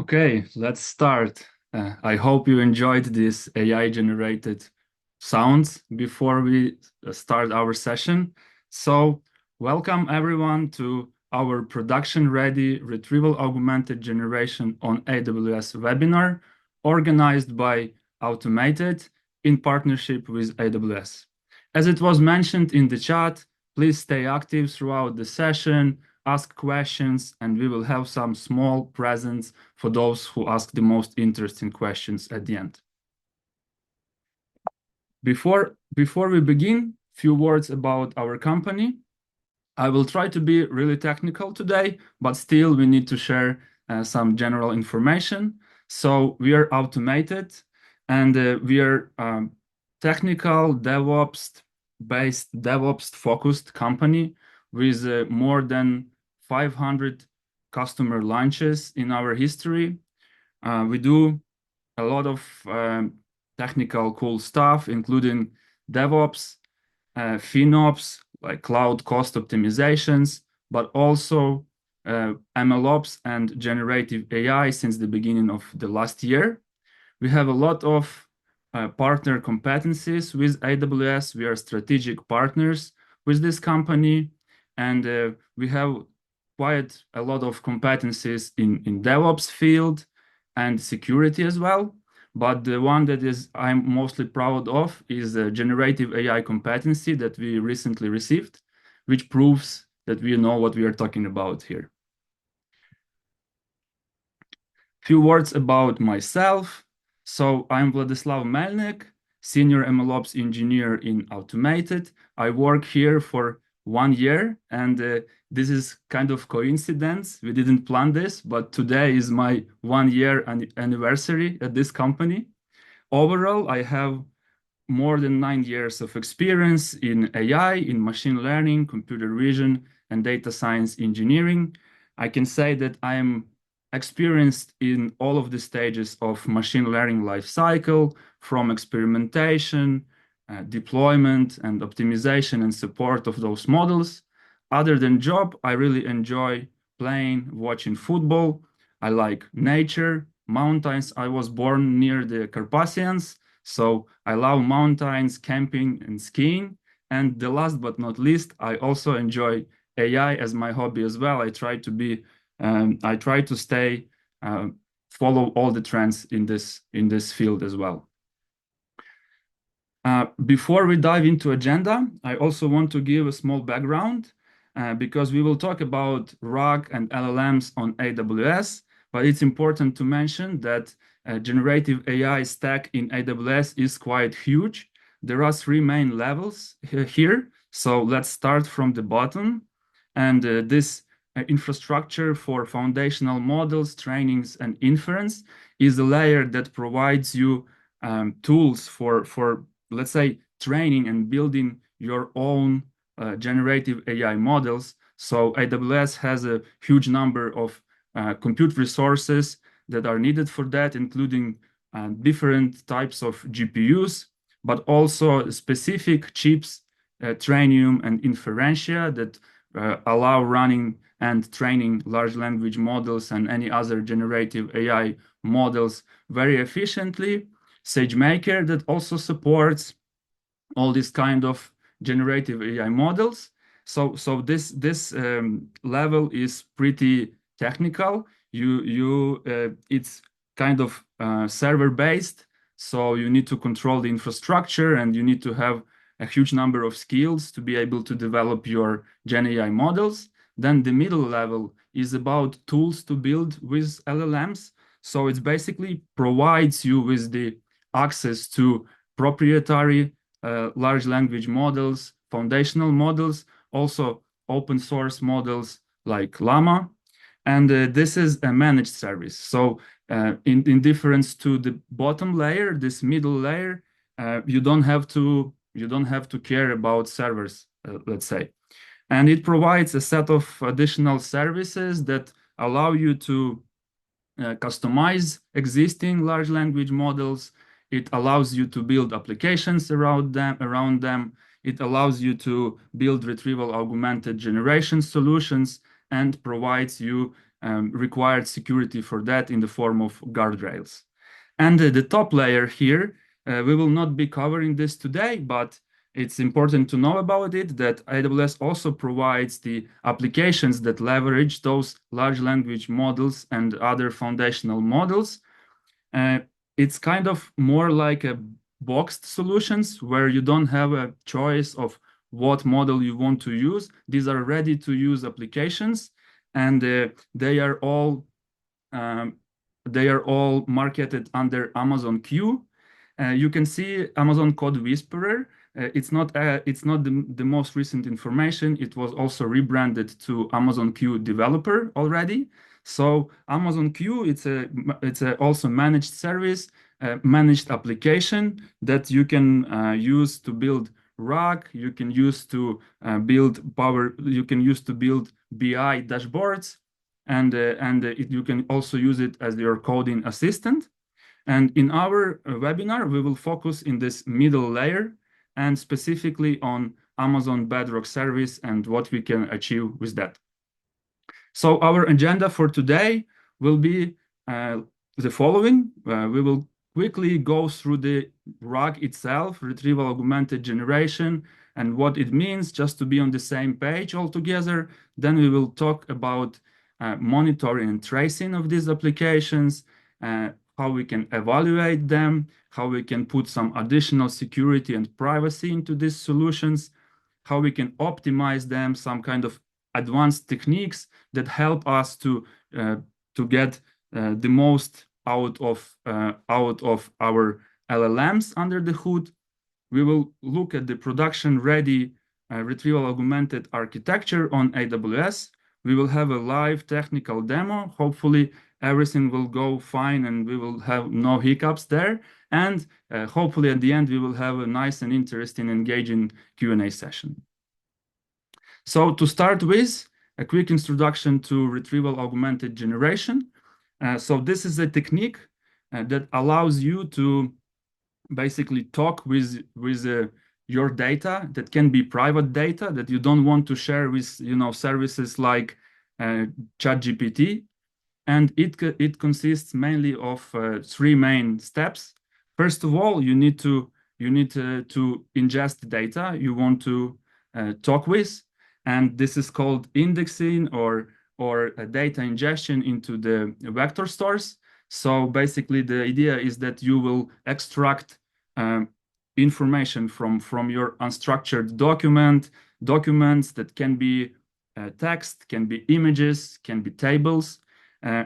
Okay, let's start. I hope you enjoyed this AI-generated sounds before we start our session. So, welcome everyone to our production-ready Retrieval-Augmented Generation on AWS webinar, organized by Automat-it in partnership with AWS. As it was mentioned in the chat, please stay active throughout the session, ask questions, and we will have some small presents for those who ask the most interesting questions at the end. Before we begin, few words about our company. I will try to be really technical today, but still we need to share some general information. So we are Automat-it, and we are technical DevOps-based, DevOps-focused company with more than 500 customer launches in our history. We do a lot of technical cool stuff, including DevOps, FinOps, like cloud cost optimizations, but also MLOps and generative AI since the beginning of the last year. We have a lot of partner competencies with AWS. We are strategic partners with this company, and we have quite a lot of competencies in DevOps field and security as well. But the one that I'm mostly proud of is the generative AI competency that we recently received, which proves that we know what we are talking about here. Few words about myself. So I'm Vladyslav Melnyk, Senior MLOps Engineer in Automat-it. I work here for 1 year, and this is kind of coincidence. We didn't plan this, but today is my 1-year anniversary at this company. Overall, I have more than 9 years of experience in AI, in machine learning, computer vision, and data science engineering. I can say that I am experienced in all of the stages of machine learning lifecycle, from experimentation, deployment and optimization and support of those models. Other than job, I really enjoy playing, watching football. I like nature, mountains. I was born near the Carpathians, so I love mountains, camping and skiing. And the last but not least, I also enjoy AI as my hobby as well. I try to stay, follow all the trends in this field as well. Before we dive into agenda, I also want to give a small background because we will talk about RAG and LLMs on AWS, but it's important to mention that generative AI stack in AWS is quite huge. There are 3 main levels here. So let's start from the bottom. And this infrastructure for foundational models, trainings, and inference is a layer that provides you tools for, let's say, training and building your own generative AI models. So AWS has a huge number of compute resources that are needed for that, including different types of GPUs, but also specific chips, Trainium and Inferentia, that allow running and training large language models and any other generative AI models very efficiently. SageMaker that also supports all these kind of generative AI models. So this level is pretty technical. It's kind of server based, so you need to control the infrastructure and you need to have a huge number of skills to be able to develop your Gen AI models. Then the middle level is about tools to build with LLMs. So it basically provides you with the access to proprietary large language models, foundational models, also open source models like Llama. And this is a managed service. So in difference to the bottom layer, this middle layer, you don't have to care about servers, let's say. And it provides a set of additional services that allow you to customize existing large language models. It allows you to build applications around them. It allows you to build retrieval-augmented generation solutions and provides you required security for that in the form of guardrails. And the top layer here, we will not be covering this today, but it's important to know about it that AWS also provides the applications that leverage those large language models and other foundational models. It's kind of more like a boxed solutions where you don't have a choice of what model you want to use. These are ready to use applications, and they are all marketed under Amazon Q. You can see Amazon Code Whisperer. It's not the most recent information. It was also rebranded to Amazon Q Developer already. So Amazon Q, it's a also managed service, managed application that you can use to build RAG. You can use to build Power. You can use to build BI dashboards, and you can also use it as your coding assistant. And in our webinar, we will focus in this middle layer and specifically on Amazon Bedrock service and what we can achieve with that. So our agenda for today will be the following. We will quickly go through the RAG itself, Retrieval-Augmented Generation, and what it means, just to be on the same page altogether. Then we will talk about monitoring and tracing of these applications, how we can evaluate them, how we can put some additional security and privacy into these solutions, how we can optimize them, some kind of advanced techniques that help us to get the most out of our LLMs under the hood. We will look at the production-ready retrieval-augmented architecture on AWS. We will have a live technical demo. Hopefully, everything will go fine and we will have no hiccups there. And hopefully, at the end, we will have a nice and interesting, engaging Q&A session. So to start with, a quick introduction to Retrieval-Augmented Generation. So this is a technique that allows you to basically talk with your data that can be private data that you don't want to share with services like ChatGPT. And it consists mainly of three main steps. First of all, you need to ingest data you want to talk with. And this is called indexing or data ingestion into the vector stores. So basically, the idea is that you will extract information from your unstructured documents that can be text, can be images, can be tables.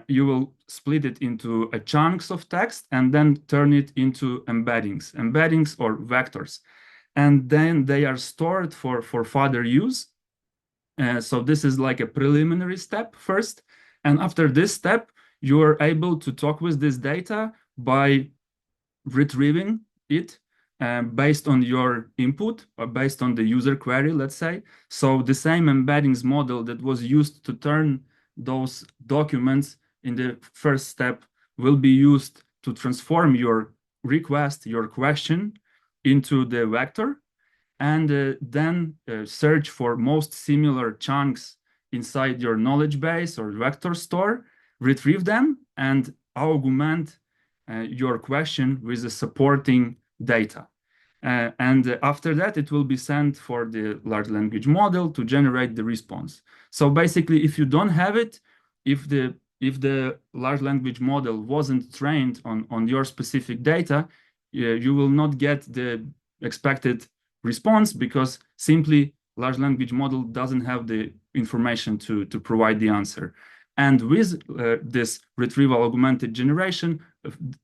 You will split it into chunks of text and then turn it into embeddings or vectors. And then they are stored for further use. So this is like a preliminary step first. And after this step, you are able to talk with this data by retrieving it based on your input or based on the user query, let's say. So the same embeddings model that was used to turn those documents in the first step will be used to transform your request, your question into the vector, and then search for most similar chunks inside your knowledge base or vector store, retrieve them, and augment your question with the supporting data. And after that, it will be sent for the large language model to generate the response. So basically, if you don't have it, if the large language model wasn't trained on your specific data, you will not get the expected response because simply large language model doesn't have the information to provide the answer. And with this retrieval augmented generation,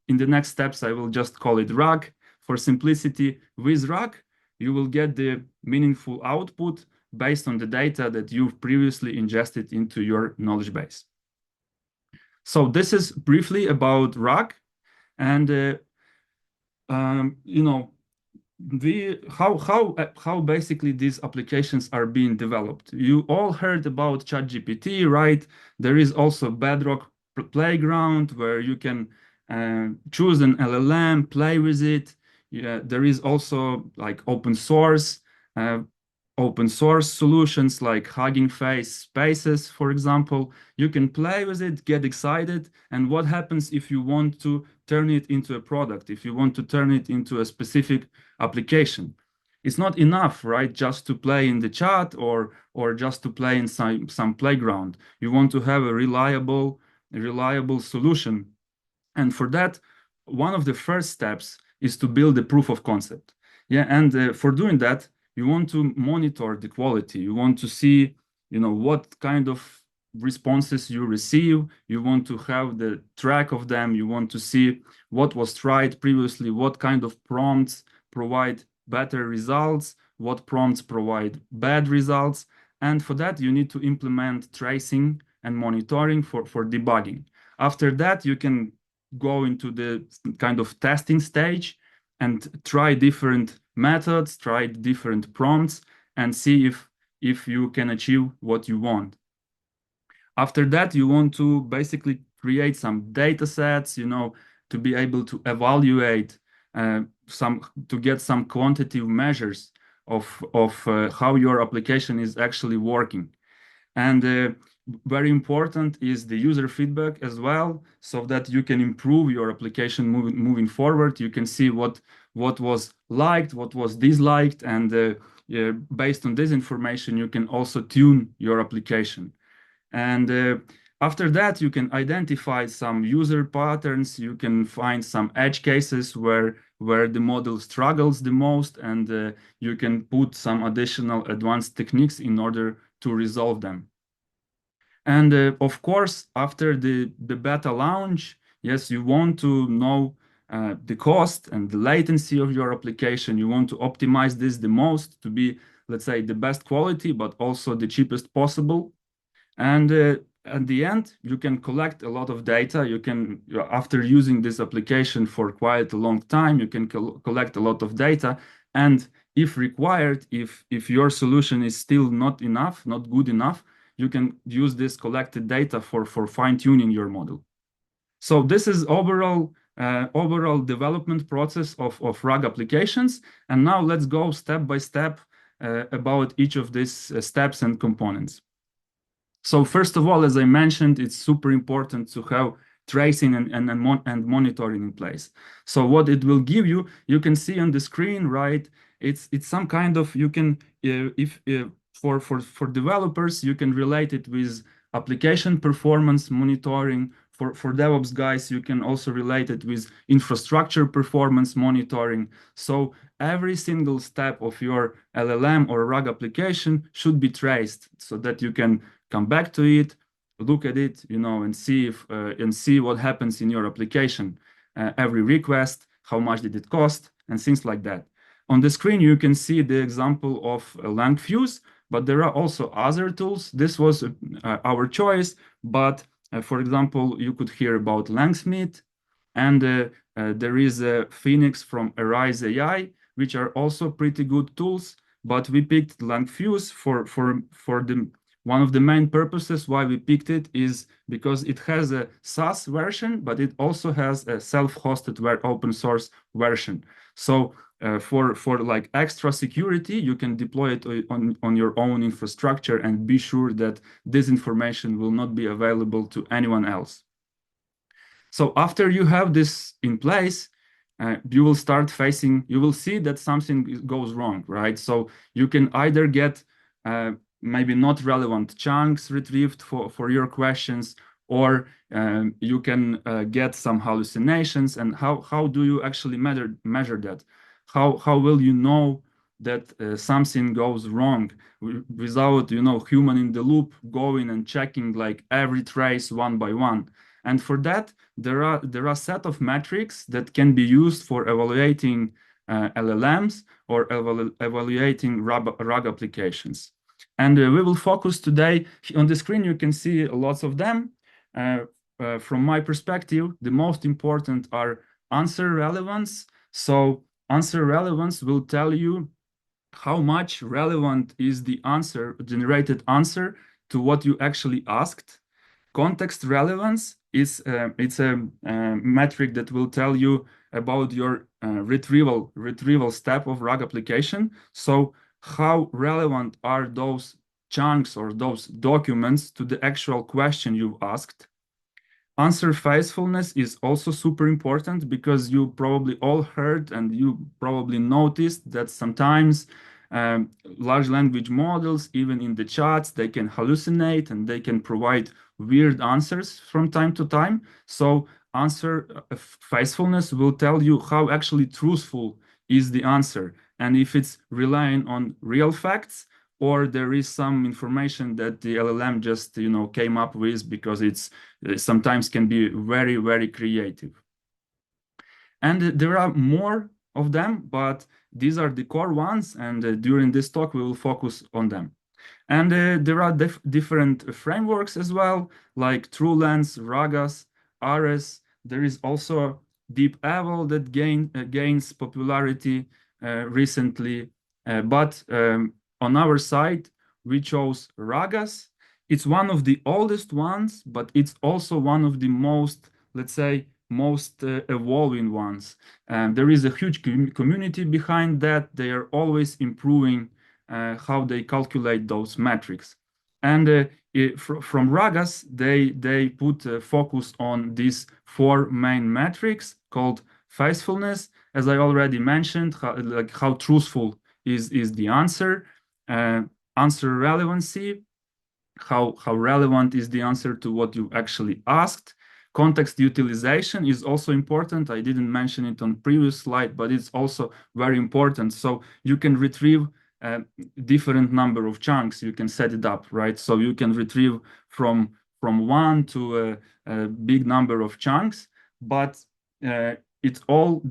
in the next steps, I will just call it RAG for simplicity. With RAG, you will get the meaningful output based on the data that you've previously ingested into your knowledge base. So this is briefly about RAG, and how basically these applications are being developed. You all heard about ChatGPT, right? There is also Bedrock Playground where you can choose an LLM, play with it. Yeah, there is also like open source open source solutions like Hugging Face Spaces, for example. You can play with it, get excited, and what happens if you want to turn it into a product, if you want to turn it into a specific application? It's not enough, right? Just to play in the chat or just to play in some playground. You want to have a reliable solution. And for that, one of the first steps is to build a proof of concept. Yeah, and for doing that, you want to monitor the quality. You want to see, what kind of responses you receive. You want to have the track of them. You want to see what was tried previously, what kind of prompts provide better results, what prompts provide bad results. And for that, you need to implement tracing and monitoring for debugging. After that, you can go into the kind of testing stage and try different methods, try different prompts, and see if you can achieve what you want. After that, you want to basically create some data sets, to be able to evaluate to get some quantitative measures of how your application is actually working. And very important is the user feedback as well, so that you can improve your application moving forward. You can see what was liked, what was disliked, and based on this information, you can also tune your application. And after that, you can identify some user patterns. You can find some edge cases where the model struggles the most, and you can put some additional advanced techniques in order to resolve them. And of course, after the beta launch, yes, you want to know the cost and the latency of your application. You want to optimize this the most to be, let's say, the best quality, but also the cheapest possible. And at the end, you can collect a lot of data. You can, after using this application for quite a long time, you can collect a lot of data. And if required, if your solution is still not enough, not good enough, you can use this collected data for fine-tuning your model. So this is overall development process of RAG applications. And now let's go step by step about each of these steps and components. So first of all, as I mentioned, it's super important to have tracing and monitoring in place. So what it will give you, you can see on the screen, right? It's some kind of, you can, for developers, you can relate it with application performance monitoring. For DevOps guys, you can also relate it with infrastructure performance monitoring. So every single step of your LLM or RAG application should be traced so that you can come back to it, look at it, and see what happens in your application. Every request, how much did it cost, and things like that. On the screen, you can see the example of LangFuse, but there are also other tools. This was our choice, but for example, you could hear about Langsmith, and there is a Phoenix from Arise AI, which are also pretty good tools. But we picked LangFuse for the one of the main purposes why we picked it is because it has a SaaS version, but it also has a self-hosted open source version. So for like extra security, you can deploy it on your own infrastructure and be sure that this information will not be available to anyone else. So after you have this in place, you will see that something goes wrong, right? So you can either get maybe not relevant chunks retrieved for your questions, or you can get some hallucinations. And how do you actually measure that? How will you know that something goes wrong without human in the loop going and checking like every trace one by one? And for that, there are a set of metrics that can be used for evaluating LLMs or evaluating RAG applications. And we will focus today on the screen. You can see lots of them. From my perspective, the most important are answer relevance. So answer relevance will tell you how much relevant is the generated answer to what you actually asked. Context relevance is it's a metric that will tell you about your retrieval step of RAG application. So how relevant are those chunks or those documents to the actual question you've asked. Answer faithfulness is also super important because you probably all heard and you probably noticed that sometimes large language models, even in the chats, they can hallucinate and they can provide weird answers from time to time. So answer faithfulness will tell you how actually truthful is the answer. And if it's relying on real facts, or there is some information that the LLM just came up with because it's sometimes can be very, very creative. And there are more of them, but these are the core ones. And during this talk, we will focus on them. And there are different frameworks as well, like TrueLens, RAGAS, ARES. There is also DeepEval that gains popularity recently. But on our side, we chose RAGAS. It's one of the oldest ones, but it's also one of the most, let's say, most evolving ones. There is a huge community behind that. They are always improving how they calculate those metrics. And from RAGAS, they put focus on these four main metrics called faithfulness, as I already mentioned, how truthful is the answer, answer relevancy, how relevant is the answer to what you actually asked. Context utilization is also important. I didn't mention it on previous slide, but it's also very important. So you can retrieve different number of chunks. You can set it up, right? So you can retrieve from one to a big number of chunks, but it all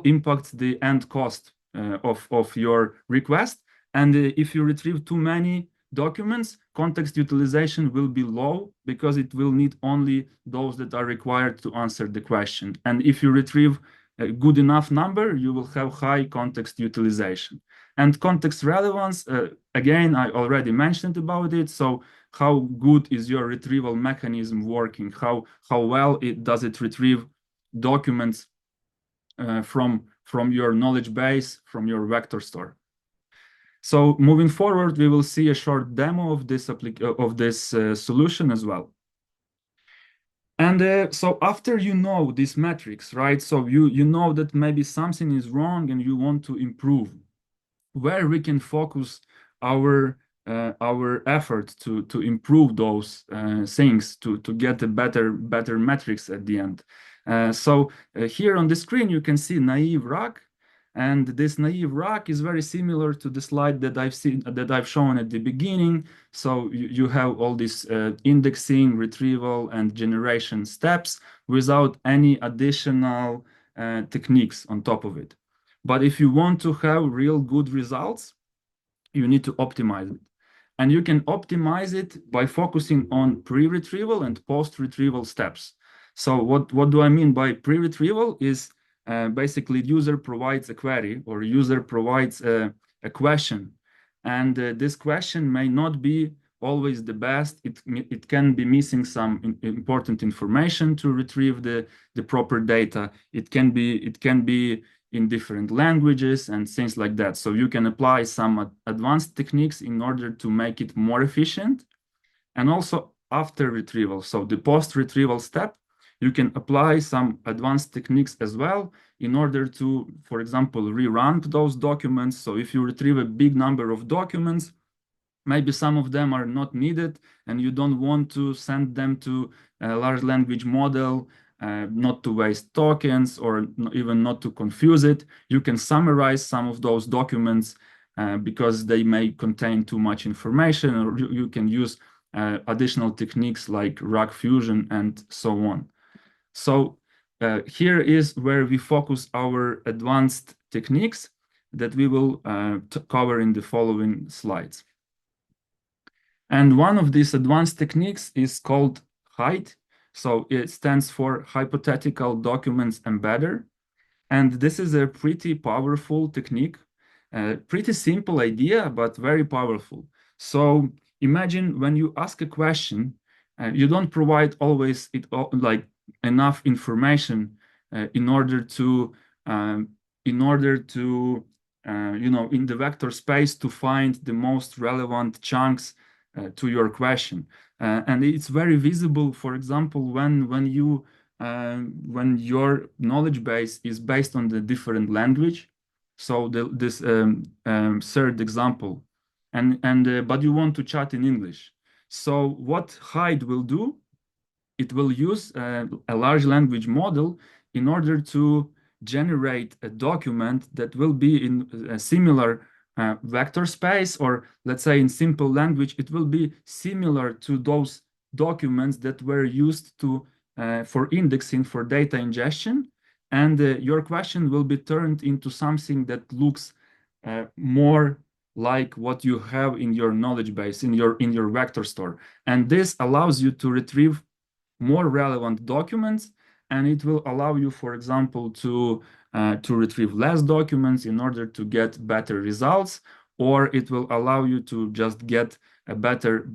impacts the end cost of your request. And if you retrieve too many documents, context utilization will be low because it will need only those that are required to answer the question. And if you retrieve a good enough number, you will have high context utilization. And context relevance, again, I already mentioned about it. So how good is your retrieval mechanism working? How well does it retrieve documents from your knowledge base, from your vector store? So moving forward, we will see a short demo of this solution as well. And so after you know these metrics, right? So you know that maybe something is wrong and you want to improve, where we can focus our effort to improve those things to get a better metrics at the end. So here on the screen you can see naive RAG. And this naive RAG is very similar to the slide that I've shown at the beginning. So you have all these indexing, retrieval, and generation steps without any additional techniques on top of it. But if you want to have real good results, you need to optimize it. And you can optimize it by focusing on pre-retrieval and post-retrieval steps. So what do I mean by pre-retrieval is basically user provides a query or user provides a question. And this question may not be always the best. It can be missing some important information to retrieve the proper data. It can be in different languages and things like that. So you can apply some advanced techniques in order to make it more efficient. And also after retrieval, so the post-retrieval step, you can apply some advanced techniques as well in order to, for example, re-rank those documents. So if you retrieve a big number of documents, maybe some of them are not needed and you don't want to send them to a large language model, not to waste tokens or even not to confuse it. You can summarize some of those documents because they may contain too much information, or you can use additional techniques like RAG fusion and so on. So here is where we focus our advanced techniques that we will cover in the following slides. And one of these advanced techniques is called HyDE. So it stands for Hypothetical Documents Embedder. And this is a pretty powerful technique, pretty simple idea, but very powerful. So imagine when you ask a question, you don't provide always like enough information in order to in the vector space to find the most relevant chunks to your question. And it's very visible, for example, when your knowledge base is based on the different language. So this third example, but you want to chat in English. So what HyDE will do, it will use a large language model in order to generate a document that will be in a similar vector space, or let's say in simple language, it will be similar to those documents that were used to for indexing for data ingestion. And your question will be turned into something that looks more like what you have in your knowledge base, in your vector store. And this allows you to retrieve more relevant documents, and it will allow you, for example, to retrieve less documents in order to get better results, or it will allow you to just get a better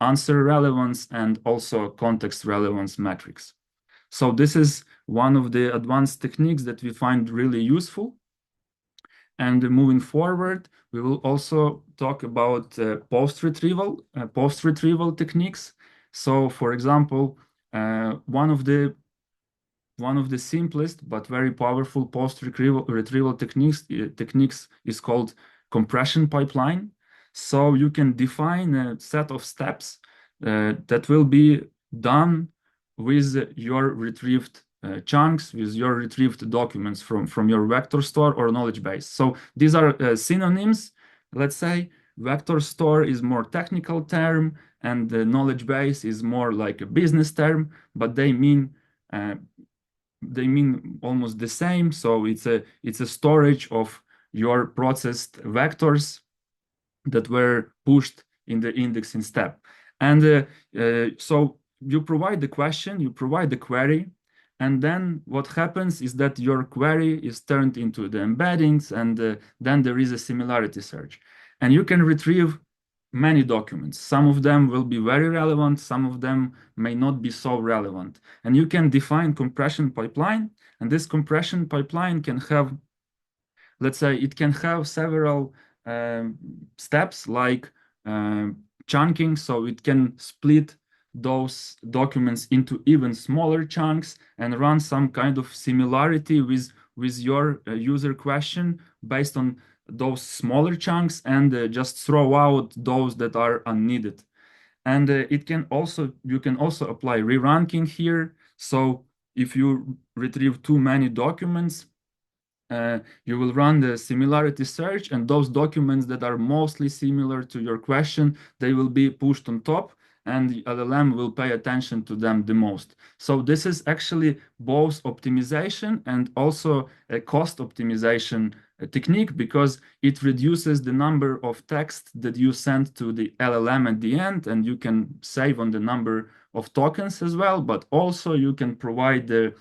answer relevance and also context relevance metrics. So this is one of the advanced techniques that we find really useful. And moving forward, we will also talk about post-retrieval techniques. So, for example, one of the simplest but very powerful post-retrieval techniques is called compression pipeline. So you can define a set of steps that will be done with your retrieved chunks, with your retrieved documents from your vector store or knowledge base. So these are synonyms. Let's say vector store is more technical term, and the knowledge base is more like a business term, but they mean almost the same. So it's a storage of your processed vectors that were pushed in the indexing step. And so you provide the question, you provide the query, and then what happens is that your query is turned into the embeddings, and then there is a similarity search. And you can retrieve many documents. Some of them will be very relevant, some of them may not be so relevant. And you can define compression pipeline, and this compression pipeline can have, let's say, it can have several steps like chunking, so it can split those documents into even smaller chunks and run some kind of similarity with your user question based on those smaller chunks, and just throw out those that are unneeded. And you can also apply re-ranking here. So if you retrieve too many documents, you will run the similarity search, and those documents that are mostly similar to your question, they will be pushed on top, and the LLM will pay attention to them the most. So this is actually both optimization and also a cost optimization technique, because it reduces the number of text that you send to the LLM at the end, and you can save on the number of tokens as well, but also you can provide the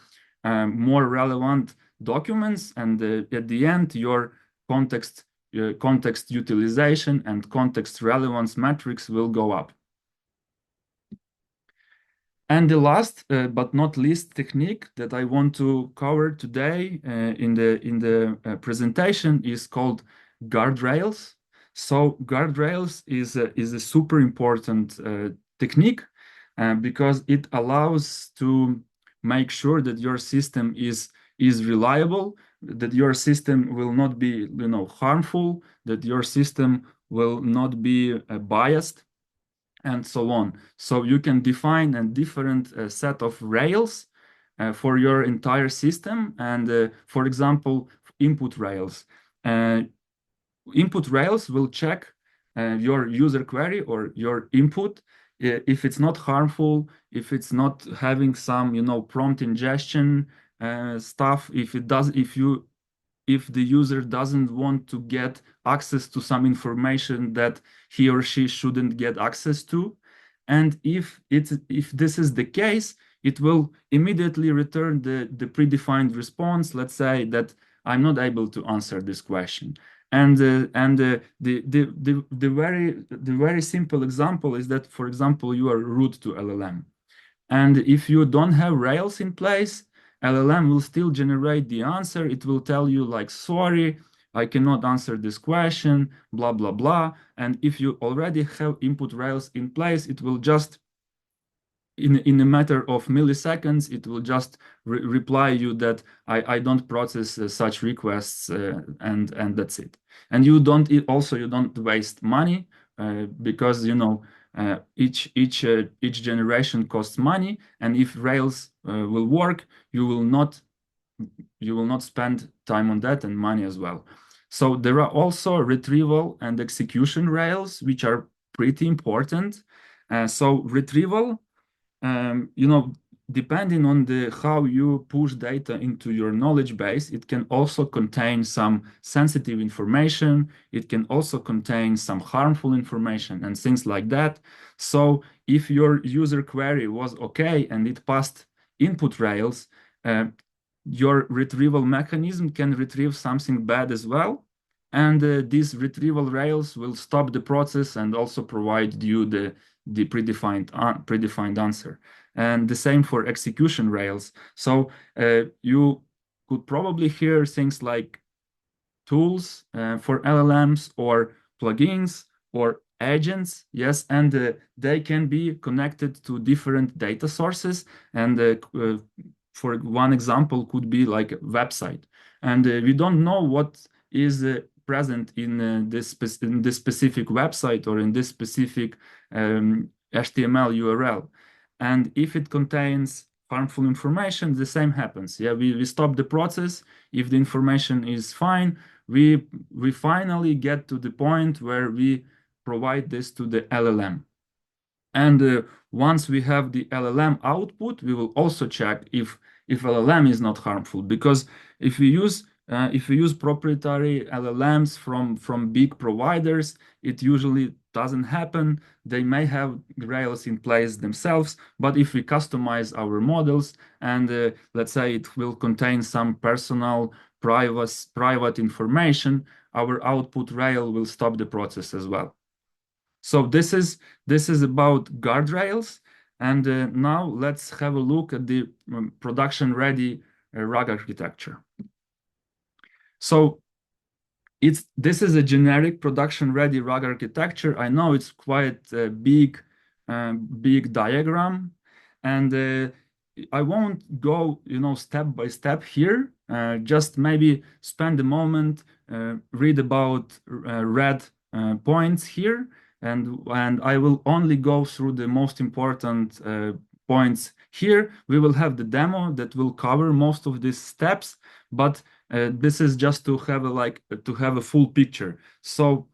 more relevant documents, and at the end, your context utilization and context relevance metrics will go up. And the last but not least technique that I want to cover today in the presentation is called guardrails. So guardrails is a super important technique because it allows to make sure that your system is reliable, that your system will not be harmful, that your system will not be biased, and so on. So you can define a different set of rails for your entire system. And for example, input rails. Input rails will check your user query or your input if it's not harmful, if it's not having some prompt ingestion stuff, if the user doesn't want to get access to some information that he or she shouldn't get access to. And if this is the case, it will immediately return the predefined response. Let's say that I'm not able to answer this question. And the very simple example is that, for example, you are root to LLM. And if you don't have Rails in place, LLM will still generate the answer. It will tell you like, sorry, I cannot answer this question, blah, blah, blah. And if you already have input rails in place, it will just, in a matter of milliseconds, it will just reply you that I don't process such requests, and that's it. And you don't waste money, because each generation costs money, and if Rails will work, you will not spend time on that and money as well. So there are also retrieval and execution rails, which are pretty important. So retrieval, depending on how you push data into your knowledge base, it can also contain some sensitive information. It can also contain some harmful information and things like that. So if your user query was okay and it passed input rails, your retrieval mechanism can retrieve something bad as well. And these retrieval rails will stop the process and also provide you the predefined answer. And the same for execution rails. So you could probably hear things like tools for LLMs or plugins or agents, yes, and they can be connected to different data sources. And for one example could be like a website. And we don't know what is present in this specific website or in this specific HTML URL. And if it contains harmful information, the same happens. Yeah, we stop the process. If the information is fine, we finally get to the point where we provide this to the LLM. And once we have the LLM output, we will also check if LLM is not harmful, because if we use proprietary LLMs from big providers, it usually doesn't happen. They may have Rails in place themselves, but if we customize our models and let's say it will contain some personal private information, our output rail will stop the process as well. So this is about guardrails. And now let's have a look at the production-ready RAG architecture. So this is a generic production-ready RAG architecture. I know it's quite a big diagram, and I won't go step by step here. Just maybe spend a moment, read about red points here, and I will only go through the most important points here. We will have the demo that will cover most of these steps, but this is just to have a full picture. So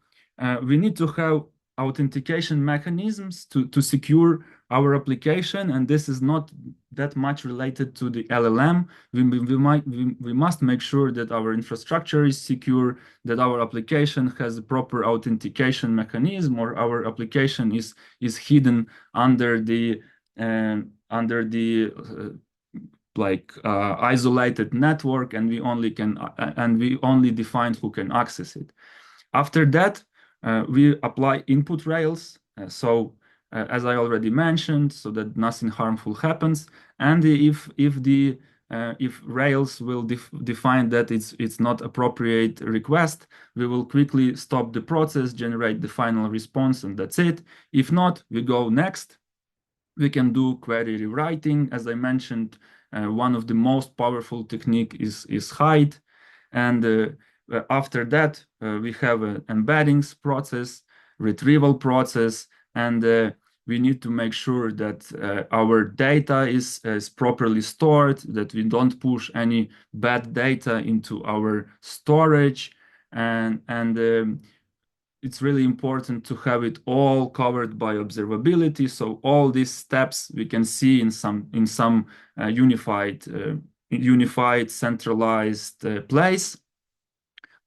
we need to have authentication mechanisms to secure our application, and this is not that much related to the LLM. We must make sure that our infrastructure is secure, that our application has a proper authentication mechanism, or our application is hidden under the isolated network, and we only define who can access it. After that, we apply input rails. As I already mentioned, so that nothing harmful happens. And if Rails will define that it's not appropriate request, we will quickly stop the process, generate the final response, and that's it. If not, we go next. We can do query rewriting. As I mentioned, one of the most powerful technique is HyDE. And after that, we have an embeddings process, retrieval process, and we need to make sure that our data is properly stored, that we don't push any bad data into our storage, and it's really important to have it all covered by observability. So all these steps we can see in some unified centralized place.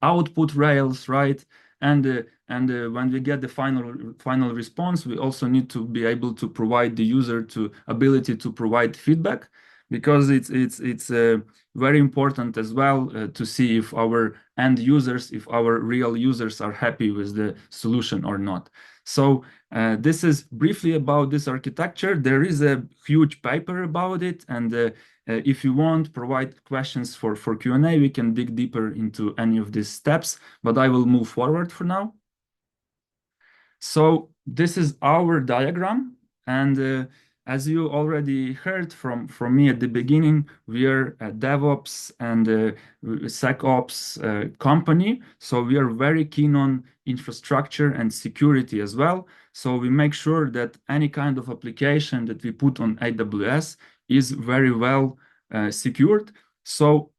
Output rails, right? And when we get the final response, we also need to be able to provide the user ability to provide feedback, because it's very important as well to see if our end users, if our real users are happy with the solution or not. So this is briefly about this architecture. There is a huge paper about it, and if you want, provide questions for Q&A, we can dig deeper into any of these steps, but I will move forward for now. So this is our diagram, and as you already heard from me at the beginning, we are a DevOps and SecOps company, so we are very keen on infrastructure and security as well. So we make sure that any kind of application that we put on AWS is very well secured. So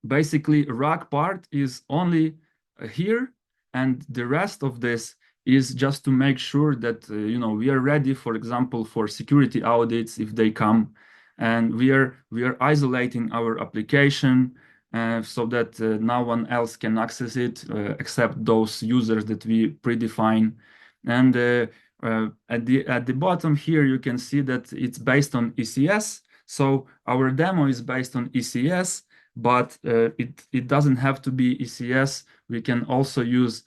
basically, RAG part is only here, and the rest of this is just to make sure that we are ready, for example, for security audits if they come, and we are isolating our application so that no one else can access it except those users that we predefine. And at the bottom here, you can see that it's based on ECS. So our demo is based on ECS, but it doesn't have to be ECS. We can also use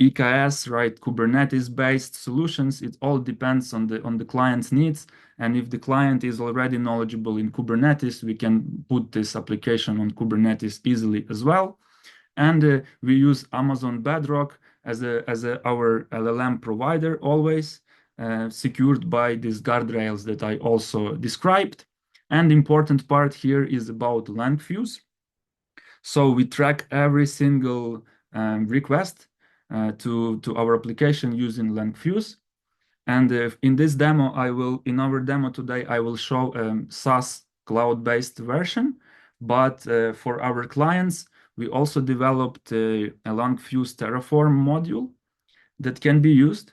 EKS, right? Kubernetes-based solutions. It all depends on the client's needs. And if the client is already knowledgeable in Kubernetes, we can put this application on Kubernetes easily as well. And we use Amazon Bedrock as our LLM provider, always secured by these guardrails that I also described. And the important part here is about LangFuse. So we track every single request to our application using LangFuse. And in this demo, in our demo today, I will show SaaS cloud-based version. But for our clients, we also developed a LangFuse Terraform module that can be used.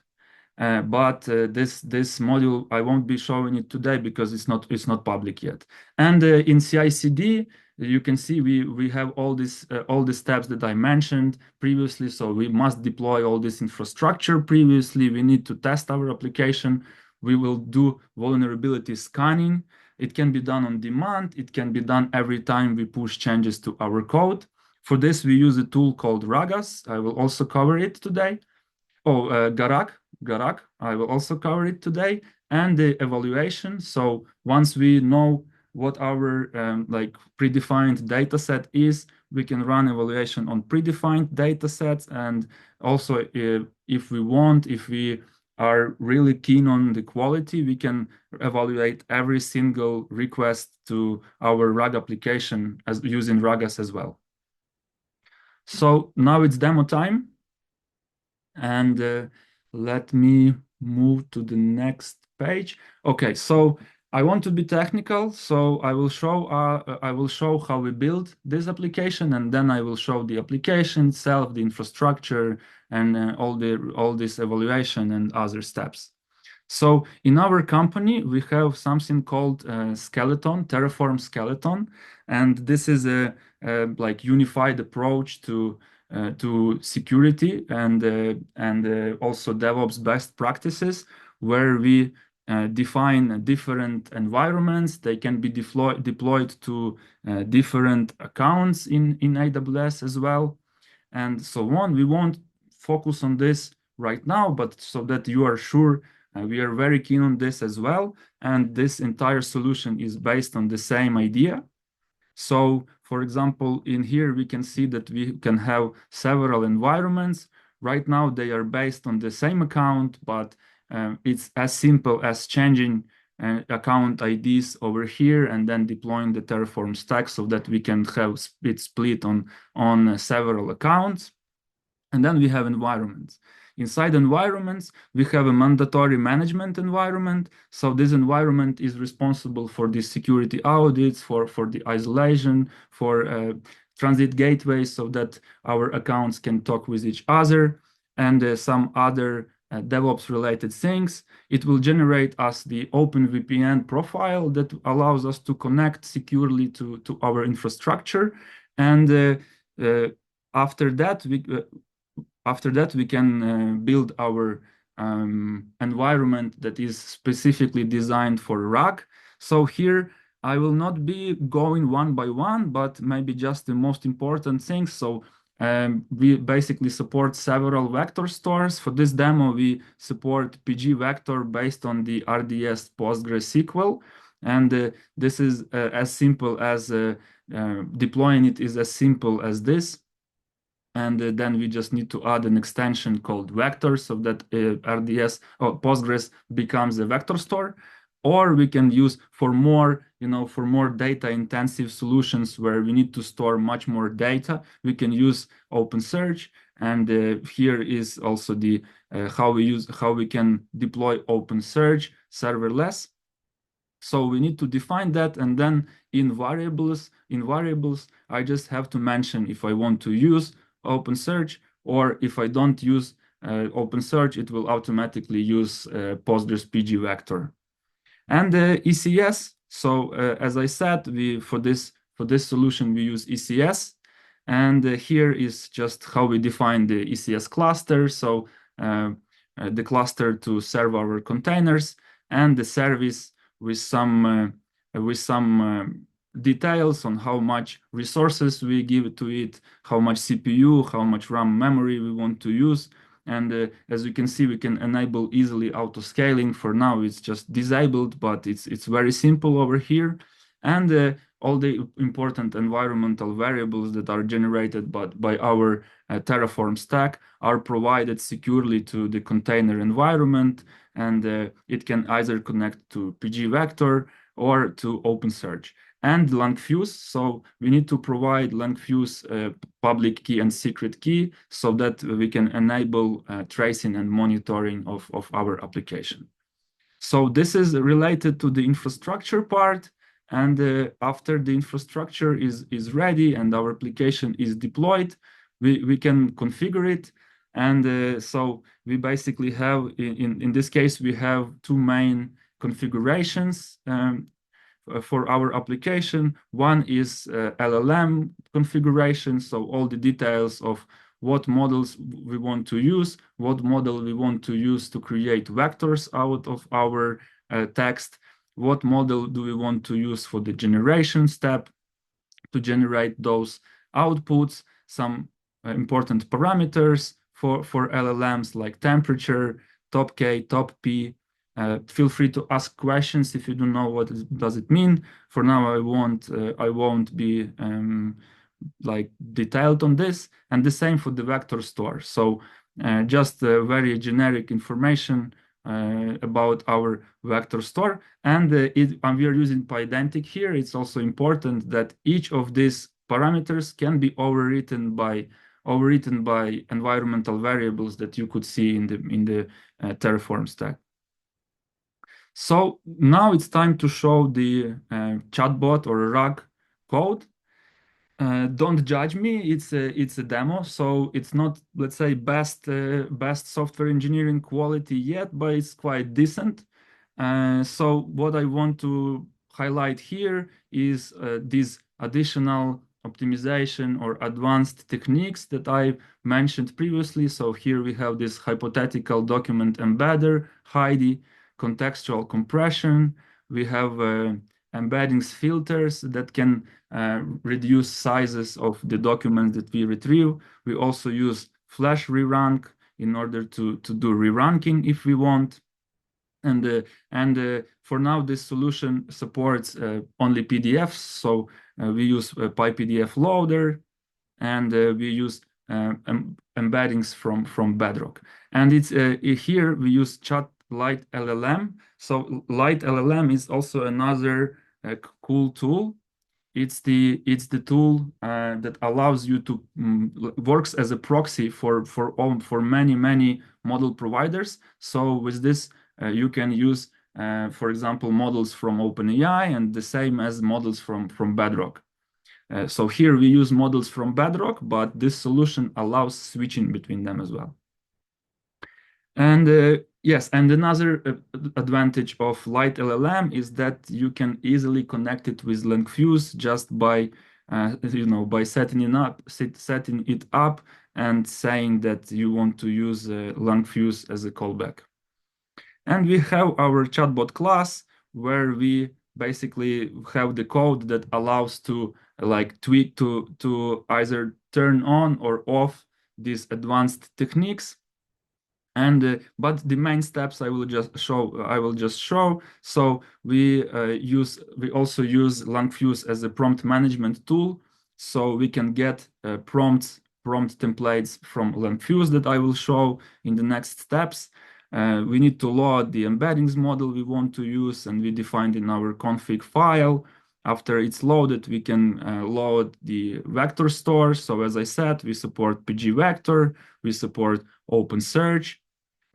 But this module, I won't be showing it today because it's not public yet. And in CI/CD, you can see we have all the steps that I mentioned previously. So we must deploy all this infrastructure previously. We need to test our application. We will do vulnerability scanning. It can be done on demand. It can be done every time we push changes to our code. For this, we use a tool called RAGAS. I will also cover it today. Oh, Garak, I will also cover it today, and the evaluation. So once we know what our predefined data set is, we can run evaluation on predefined data sets. And also, if we are really keen on the quality, we can evaluate every single request to our RAG application as using RAGAS as well. So now it's demo time. And let me move to the next page. Okay, so I want to be technical, so I will show how we build this application, and then I will show the application itself, the infrastructure, and all this evaluation and other steps. So in our company, we have something called Skeleton, Terraform Skeleton, and this is a unified approach to security and also DevOps best practices, where we define different environments. They can be deployed to different accounts in AWS as well, and so on. We won't focus on this right now, but so that you are sure, we are very keen on this as well. And this entire solution is based on the same idea. So, for example, in here, we can see that we can have several environments. Right now, they are based on the same account, but it's as simple as changing account IDs over here and then deploying the Terraform stack so that we can have it split on several accounts. And then we have environments. Inside environments, we have a mandatory management environment. So this environment is responsible for the security audits, for the isolation, for transit gateways so that our accounts can talk with each other, and some other DevOps related things. It will generate us the OpenVPN profile that allows us to connect securely to our infrastructure. And after that, we can build our environment that is specifically designed for RAG. So here I will not be going one by one, but maybe just the most important things. So we basically support several vector stores. For this demo, we support PG vector based on the RDS PostgreSQL. And this is as simple as deploying it is as simple as this. And then we just need to add an extension called vector so that RDS or Postgres becomes a vector store. Or we can use for more, for more data intensive solutions where we need to store much more data, we can use OpenSearch. And here is also the how we can deploy OpenSearch serverless. So we need to define that, and then in variables, I just have to mention if I want to use OpenSearch, or if I don't use OpenSearch, it will automatically use Postgres PG vector. And ECS. So as I said, for this solution we use ECS, and here is just how we define the ECS cluster. So the cluster to serve our containers, and the service with some details on how much resources we give to it, how much CPU, how much RAM memory we want to use. And as you can see, we can enable easily auto scaling. For now, it's just disabled, but it's very simple over here. And all the important environmental variables that are generated by our Terraform stack are provided securely to the container environment, and it can either connect to PG Vector or to OpenSearch. And LangFuse, so we need to provide LangFuse public key and secret key so that we can enable tracing and monitoring of our application. So this is related to the infrastructure part. And after the infrastructure is ready and our application is deployed, we can configure it. And so we basically have, in this case, we have two main configurations for our application. One is LLM configuration, so all the details of what models we want to use, what model we want to use to create vectors out of our text, what model do we want to use for the generation step to generate those outputs, some important parameters for LLMs like temperature, top K, top P. Feel free to ask questions if you don't know what does it mean. For now, I won't be like detailed on this. And the same for the vector store. So just very generic information about our vector store. And we are using Pydantic here. It's also important that each of these parameters can be overwritten by environmental variables that you could see in the Terraform stack. So now it's time to show the chatbot or RAG code. Don't judge me, it's a demo, so it's not, let's say, best software engineering quality yet, but it's quite decent. So what I want to highlight here is these additional optimization or advanced techniques that I mentioned previously. So here we have this hypothetical document embedder, HyDE, contextual compression. We have embeddings filters that can reduce sizes of the documents that we retrieve. We also use flash rerank in order to do reranking if we want. And for now, this solution supports only PDFs. So we use PyPDF loader, and we use embeddings from Bedrock. And it's here we use Chat Light LLM. So Light LLM is also another cool tool. It's the tool that allows you to works as a proxy for many model providers. So with this, you can use, for example, models from OpenAI, and the same as models from Bedrock. So here we use models from Bedrock, but this solution allows switching between them as well. And yes, and another advantage of Light LLM is that you can easily connect it with LangFuse just by by setting it up and saying that you want to use LangFuse as a callback. And we have our chatbot class where we basically have the code that allows to like tweak to either turn on or off these advanced techniques. And but the main steps I will just show. So we also use LangFuse as a prompt management tool, so we can get prompt templates from LangFuse that I will show in the next steps. We need to load the embeddings model we want to use, and we defined in our config file. After it's loaded, we can load the vector store. So as I said, we support PG vector, we support OpenSearch,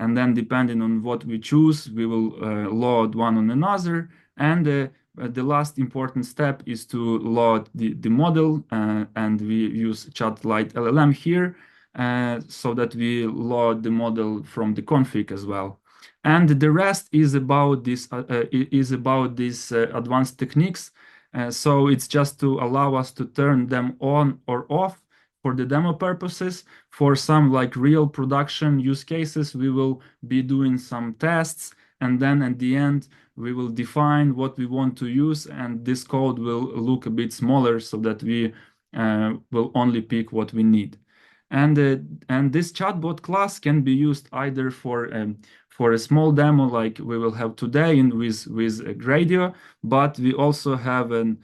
and then depending on what we choose, we will load one on another. And the last important step is to load the model, and we use Chat-Lite LLM here, so that we load the model from the config as well. And the rest is about these advanced techniques. So it's just to allow us to turn them on or off for the demo purposes. For some like real production use cases, we will be doing some tests, and then at the end, we will define what we want to use, and this code will look a bit smaller so that we will only pick what we need. And this chatbot class can be used either for a small demo like we will have today with Gradio, but we also have an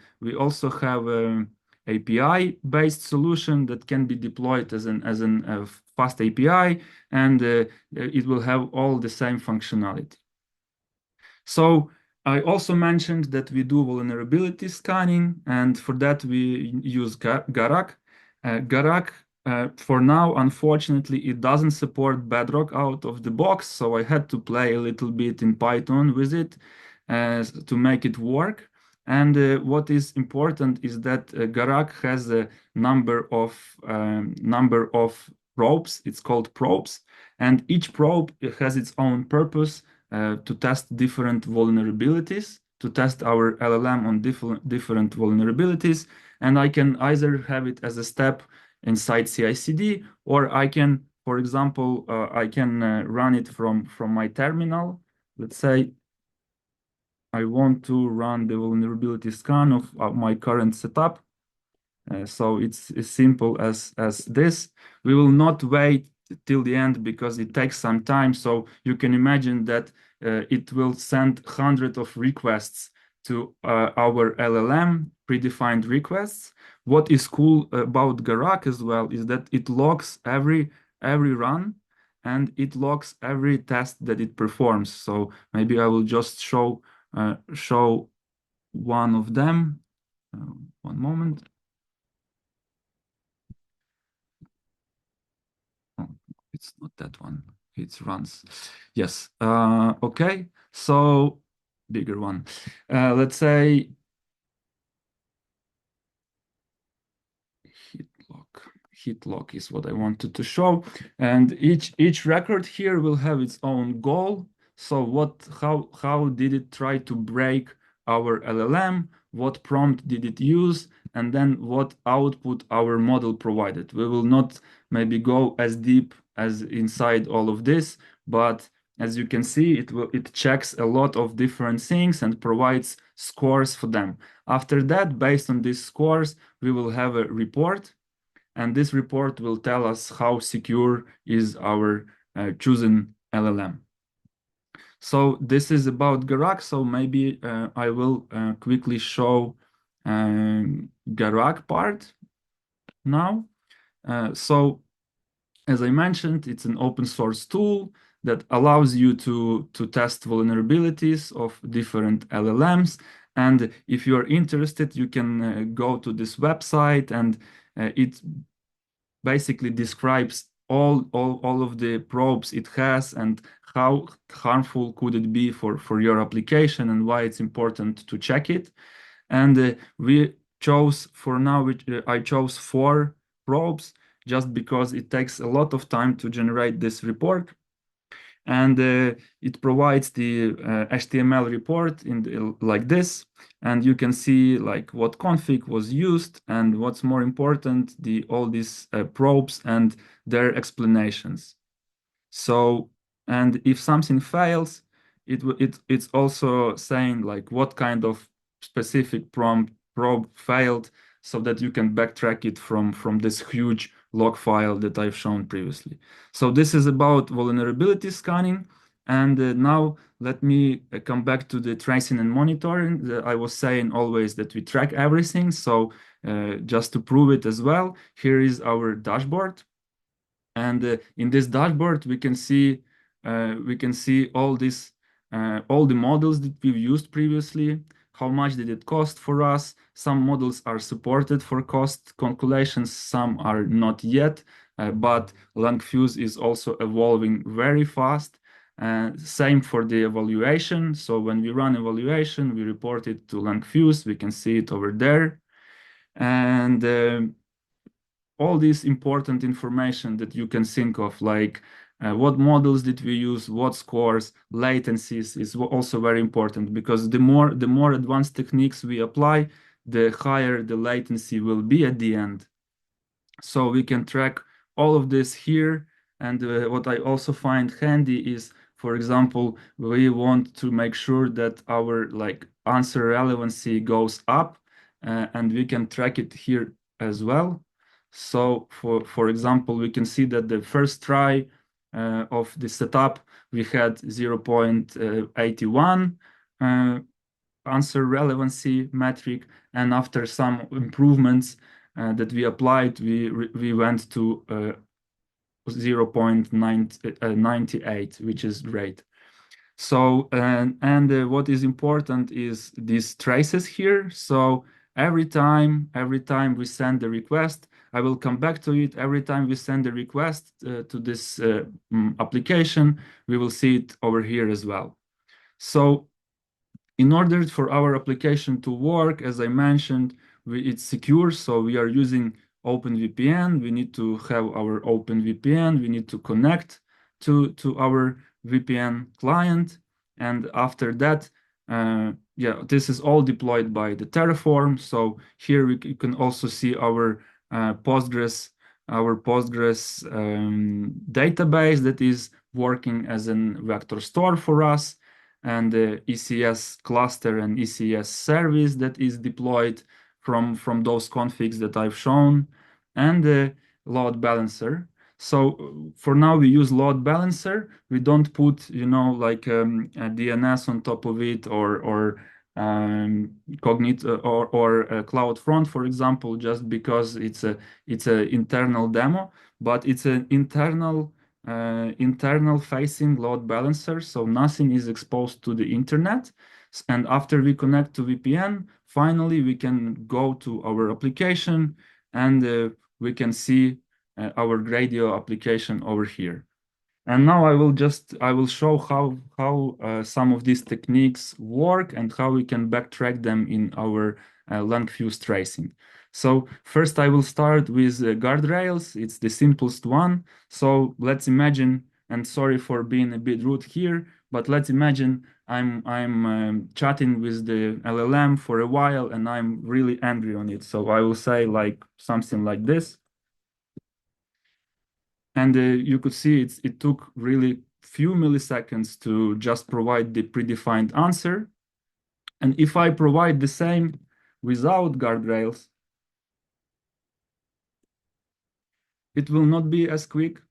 API-based solution that can be deployed as an fast API, and it will have all the same functionality. So I also mentioned that we do vulnerability scanning, and for that we use Garak. Garak, for now, unfortunately, it doesn't support Bedrock out of the box, so I had to play a little bit in Python with it to make it work. And what is important is that Garak has a number of probes. It's called probes, and each probe has its own purpose to test different vulnerabilities, to test our LLM on different vulnerabilities. And I can either have it as a step inside CI/CD, or I can, for example, I can run it from my terminal. Let's say I want to run the vulnerability scan of my current setup. So it's as simple as this. We will not wait till the end because it takes some time. So you can imagine that it will send hundreds of requests to our LLM, predefined requests. What is cool about Garak as well is that it logs every run, and it logs every test that it performs. So maybe I will just show one of them. One moment. Oh, it's not that one. It runs. Yes. Okay. So bigger one. Let's say hit lock is what I wanted to show, and each record here will have its own goal. So how did it try to break our LLM? What prompt did it use? And then what output our model provided? We will not maybe go as deep as inside all of this, but as you can see, it checks a lot of different things and provides scores for them. After that, based on these scores, we will have a report, and this report will tell us how secure is our chosen LLM. So this is about Garak. So maybe I will quickly show Garak part now. So as I mentioned, it's an open source tool that allows you to test vulnerabilities of different LLMs. And if you are interested, you can go to this website, and it basically describes all of the probes it has and how harmful could it be for your application and why it's important to check it. And we chose, for now, I chose 4 probes just because it takes a lot of time to generate this report. And it provides the HTML report like this, and you can see like what config was used, and what's more important, all these probes and their explanations. So, and if something fails, it's also saying like what kind of specific probe failed, so that you can backtrack it from this huge log file that I've shown previously. So this is about vulnerability scanning. And now let me come back to the tracing and monitoring. I was saying always that we track everything. So just to prove it as well, here is our dashboard. And in this dashboard, we can see all this, all the models that we've used previously. How much did it cost for us? Some models are supported for cost calculations, some are not yet, but LangFuse is also evolving very fast. Same for the evaluation. So when we run evaluation, we report it to LangFuse. We can see it over there. And all this important information that you can think of, like what models did we use, what scores, latencies, is also very important, because the more advanced techniques we apply, the higher the latency will be at the end. So we can track all of this here. And what I also find handy is, for example, we want to make sure that our answer relevancy goes up, and we can track it here as well. So for example, we can see that the first try of the setup, we had 0.81 answer relevancy metric, and after some improvements that we applied, we went to 0.98, which is great. So what is important is these traces here. So every time we send the request, I will come back to it. Every time we send a request to this application, we will see it over here as well. So in order for our application to work, as I mentioned, it's secure. So we are using OpenVPN. We need to have our OpenVPN. We need to connect to our VPN client. And after that, this is all deployed by the Terraform. So here you can also see our Postgres database that is working as a vector store for us, and the ECS cluster and ECS service that is deployed from those configs that I've shown, and the load balancer. So for now we use load balancer. We don't put a DNS on top of it, or Cognit or CloudFront, for example, just because it's a internal demo, but it's an internal facing load balancer, so nothing is exposed to the internet. And after we connect to VPN, finally we can go to our application, and we can see our Gradio application over here. And now I will show how some of these techniques work and how we can backtrack them in our LangFuse tracing. So first I will start with guardrails. It's the simplest one. So let's imagine, and sorry for being a bit rude here, but let's imagine I'm chatting with the LLM for a while and I'm really angry on it. So I will say something like this. And you could see it took really few milliseconds to just provide the predefined answer. And if I provide the same without guardrails, it will not be as quick.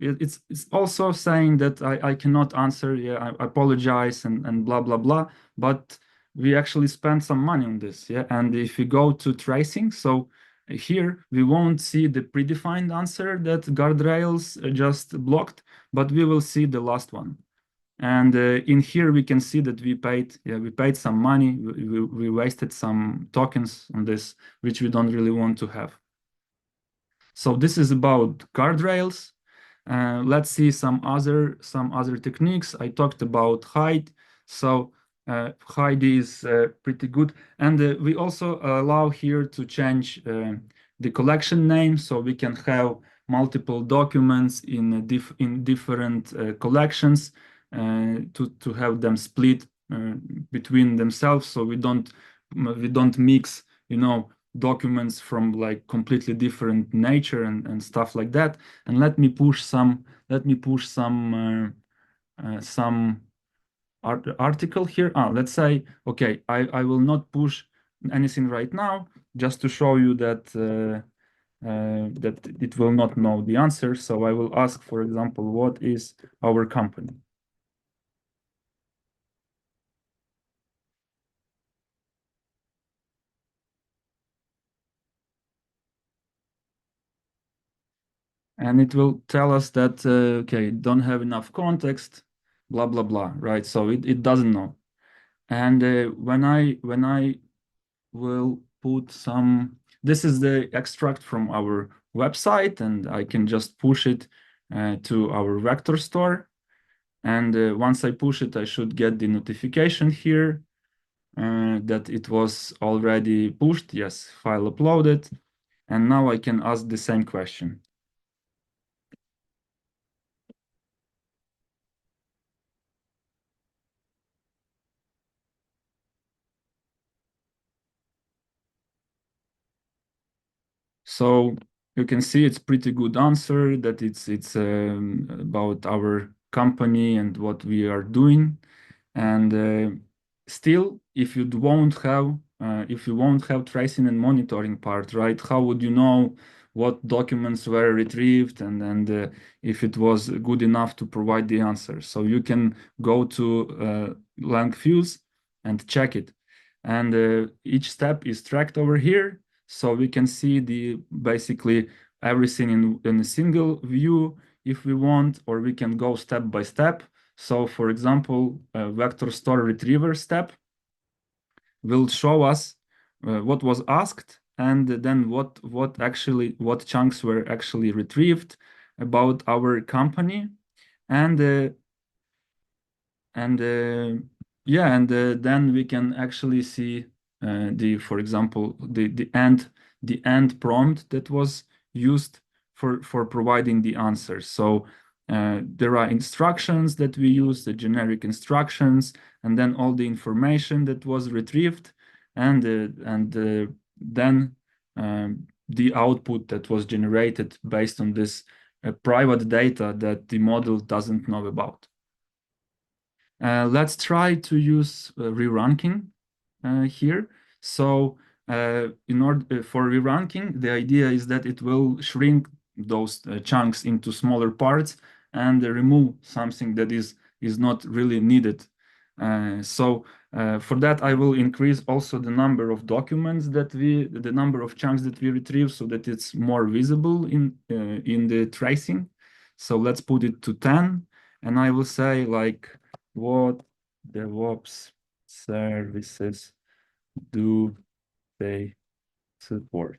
It's also saying that I cannot answer. Yeah, I apologize and blah blah blah. But we actually spent some money on this. Yeah, and if we go to tracing, so here we won't see the predefined answer that guardrails just blocked, but we will see the last one. And in here we can see that we paid some money. We wasted some tokens on this, which we don't really want to have. So this is about guardrails. Let's see some other techniques. I talked about HyDE. So HyDE is pretty good, and we also allow here to change the collection name, so we can have multiple documents in different collections to have them split between themselves, so we don't mix documents from completely different nature and stuff like that. And let me push some article here. Let's say, okay, I will not push anything right now, just to show you that that it will not know the answer. So I will ask, for example, what is our company? And it will tell us that, okay, don't have enough context, blah, blah, blah, right? So it doesn't know. And when I will put some, this is the extract from our website, and I can just push it to our vector store. And once I push it, I should get the notification here that it was already pushed. Yes, file uploaded. And now I can ask the same question. So you can see it's pretty good answer, that it's about our company and what we are doing. And still, if you won't have tracing and monitoring part, right? How would you know what documents were retrieved, and if it was good enough to provide the answer? So you can go to LangFuse and check it, and each step is tracked over here, so we can see the basically everything in a single view if we want, or we can go step by step. So for example, a vector store retriever step will show us what was asked, and then what chunks were actually retrieved about our company. And and yeah, and then we can actually see for example, the end prompt that was used for providing the answers. So there are instructions that we use, the generic instructions, and then all the information that was retrieved, and then the output that was generated based on this private data that the model doesn't know about. Let's try to use re-ranking here. So in order for re-ranking, the idea is that it will shrink those chunks into smaller parts and remove something that is not really needed. For that, I will increase also the number of documents the number of chunks that we retrieve, so that it's more visible in the tracing. So let's put it to 10, and I will say, like, what DevOps services do they support?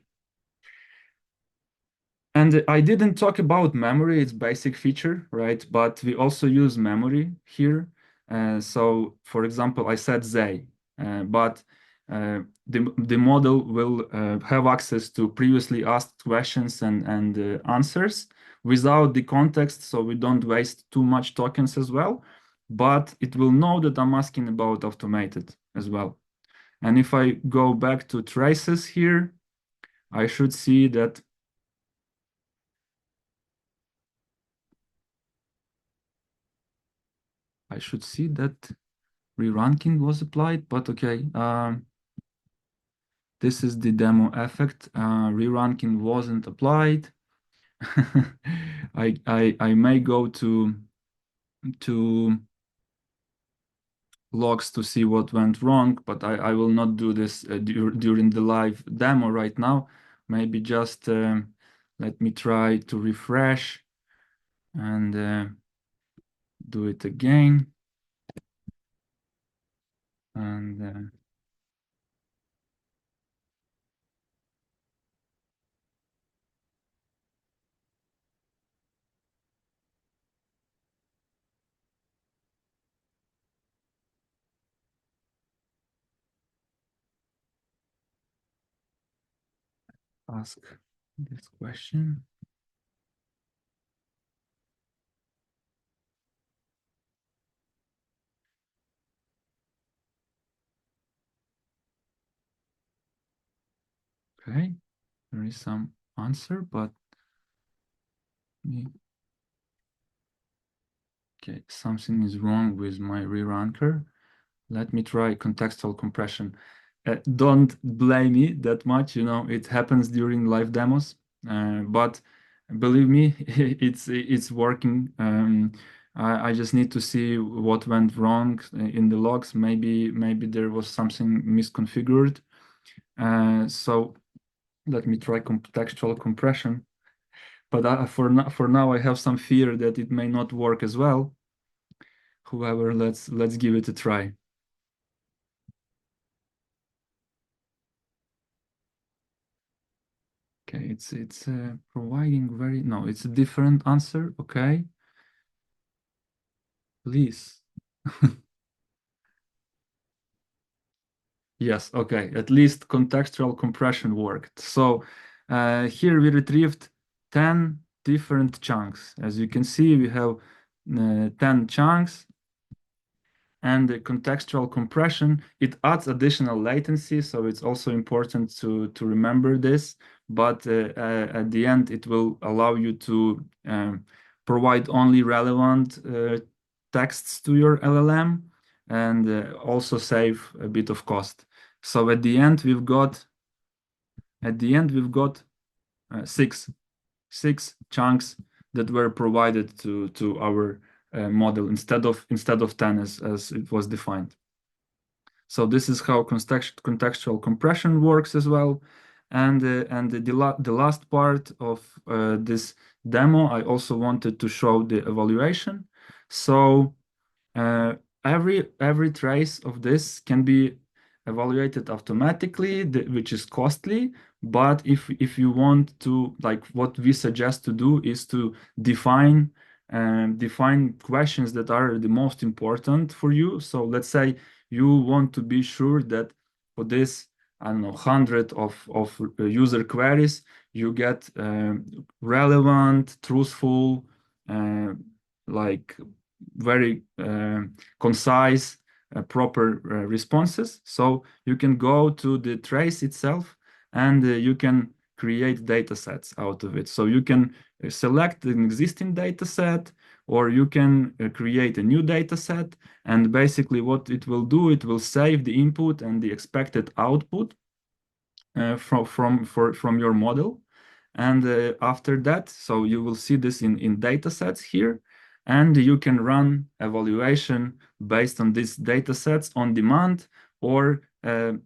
And I didn't talk about memory, it's basic feature, right? But we also use memory here. So for example, I said they, but the model will have access to previously asked questions and answers without the context, so we don't waste too much tokens as well. But it will know that I'm asking about Automat-it as well. And if I go back to traces here, I should see that re-ranking was applied, but okay. This is the demo effect. Re-ranking wasn't applied. I may go to logs to see what went wrong, but I will not do this during the live demo right now. Maybe just let me try to refresh and do it again. And ask this question. Okay, there is some answer, but okay, Okay, something is wrong with my re-ranker. Let me try contextual compression. Don't blame me that much, it happens during live demos, but believe me, it's working. I just need to see what went wrong in the logs. Maybe there was something misconfigured. So let me try contextual compression. But for now, I have some fear that it may not work as well. However, let's give it a try. Okay, it's providing it's a different answer. Okay, please. Yes, okay, at least contextual compression worked. So here we retrieved 10 different chunks. As you can see, we have 10 chunks. And the contextual compression, it adds additional latency, so it's also important to remember this. But at the end, it will allow you to provide only relevant texts to your LLM and also save a bit of cost. So at the end, we've got six chunks that were provided to our model instead of 10 as it was defined. So this is how contextual compression works as well. And the last part of this demo, I also wanted to show the evaluation. So every trace of this can be evaluated automatically, which is costly. But if you want to, like, what we suggest to do is to define questions that are the most important for you. So let's say you want to be sure that for this, I don't know, 100 of user queries, you get relevant, truthful, like very concise, proper responses. So you can go to the trace itself and you can create data sets out of it. So you can select an existing data set, or you can create a new data set. And basically what it will do, it will save the input and the expected output from your model. And after that, so you will see this in data sets here, and you can run evaluation based on these data sets on demand, or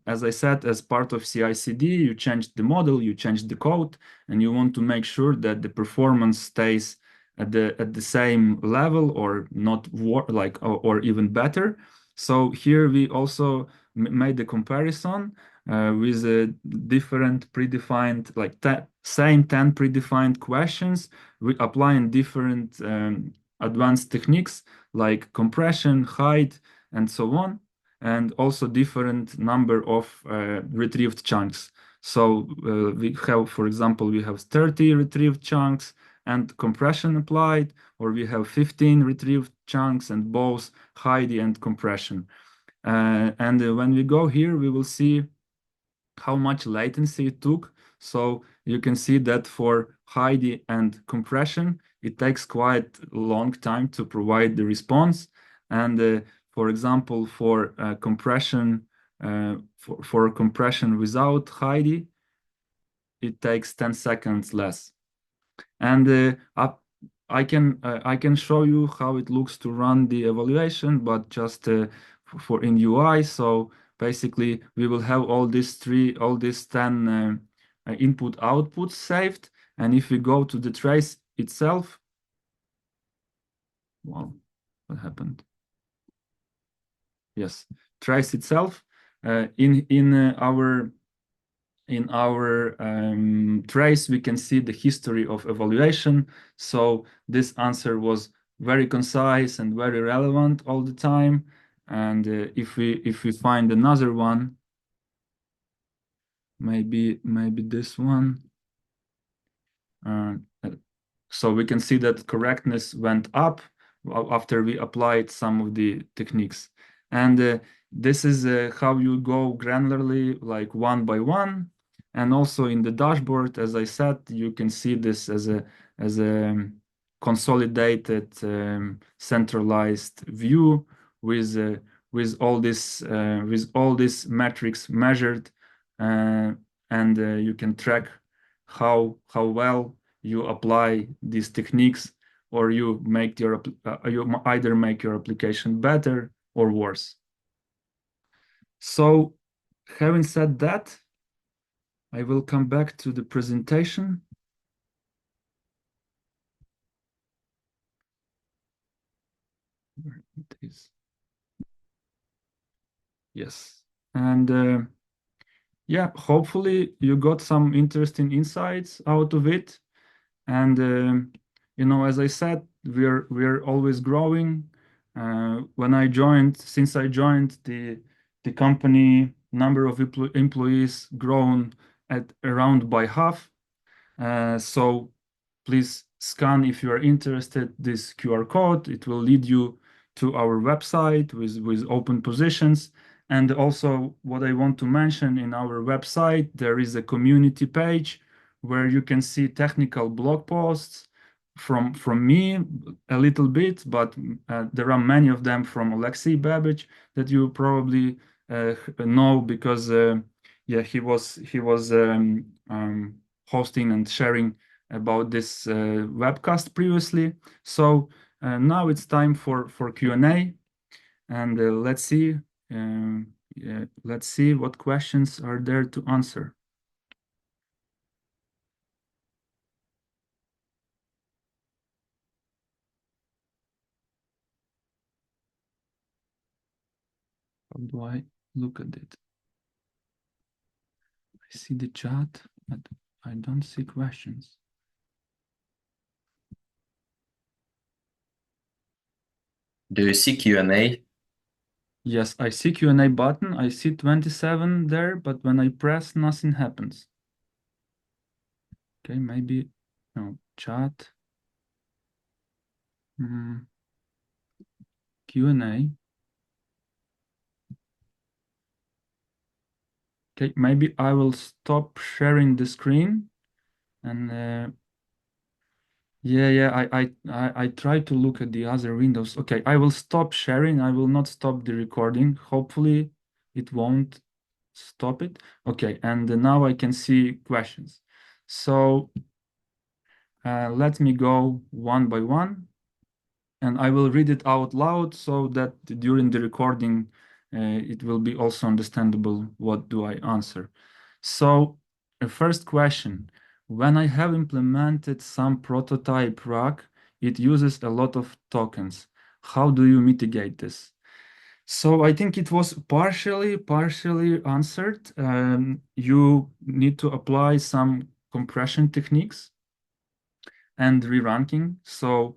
as I said, as part of CI/CD, you change the model, you change the code, and you want to make sure that the performance stays at the same level, or not or even better. So here we also made the comparison with a different predefined, like same 10 predefined questions, we applying different advanced techniques like compression, HyDE, and so on, and also different number of retrieved chunks. So we have, for example, we have 30 retrieved chunks and compression applied, or we have 15 retrieved chunks and both HyDE and compression. And when we go here, we will see how much latency it took. So you can see that for HyDE and compression, it takes quite a long time to provide the response. And for example, for compression, for compression without HyDE, it takes 10 seconds less. And I can show you how it looks to run the evaluation, but just for in UI. So basically, we will have all these 10 input outputs saved. And if we go to the trace itself, wow, what happened? Yes, trace itself in our trace, we can see the history of evaluation. So this answer was very concise and very relevant all the time. And if we find another one, maybe this one. Uh, so we can see that correctness went up after we applied some of the techniques. And this is how you go granularly, like one by one. And also in the dashboard, as I said, you can see this as a consolidated, centralized view with all this metrics measured, and you can track how well you apply these techniques, or you either make your application better or worse. So, having said that, I will come back to the presentation. Where it is. Yes. And yeah, hopefully you got some interesting insights out of it. And as I said, we're always growing. Since I joined the company, number of employees grown at around by half. So please scan, if you are interested, this QR code. It will lead you to our website with open positions. And also, what I want to mention, in our website, there is a community page where you can see technical blog posts from me a little bit, but there are many of them from Alexei Babbage that you probably know, because he was hosting and sharing about this webcast previously. So now it's time for Q&A, and let's see what questions are there to answer. How do I look at it? I see the chat, but I don't see questions. Do you see Q&A? Yes, I see Q&A button. I see 27 there, but when I press, nothing happens. Okay, maybe no chat. Q&A. Okay, maybe I will stop sharing the screen, and I try to look at the other windows. Okay, I will stop sharing. I will not stop the recording. Hopefully it won't stop it. Okay, and now I can see questions. So let me go one by one, and I will read it out loud so that during the recording it will be also understandable what do I answer. So the first question: when I have implemented some prototype RAG, it uses a lot of tokens. How do you mitigate this? So I think it was partially answered. You need to apply some compression techniques and re-ranking. So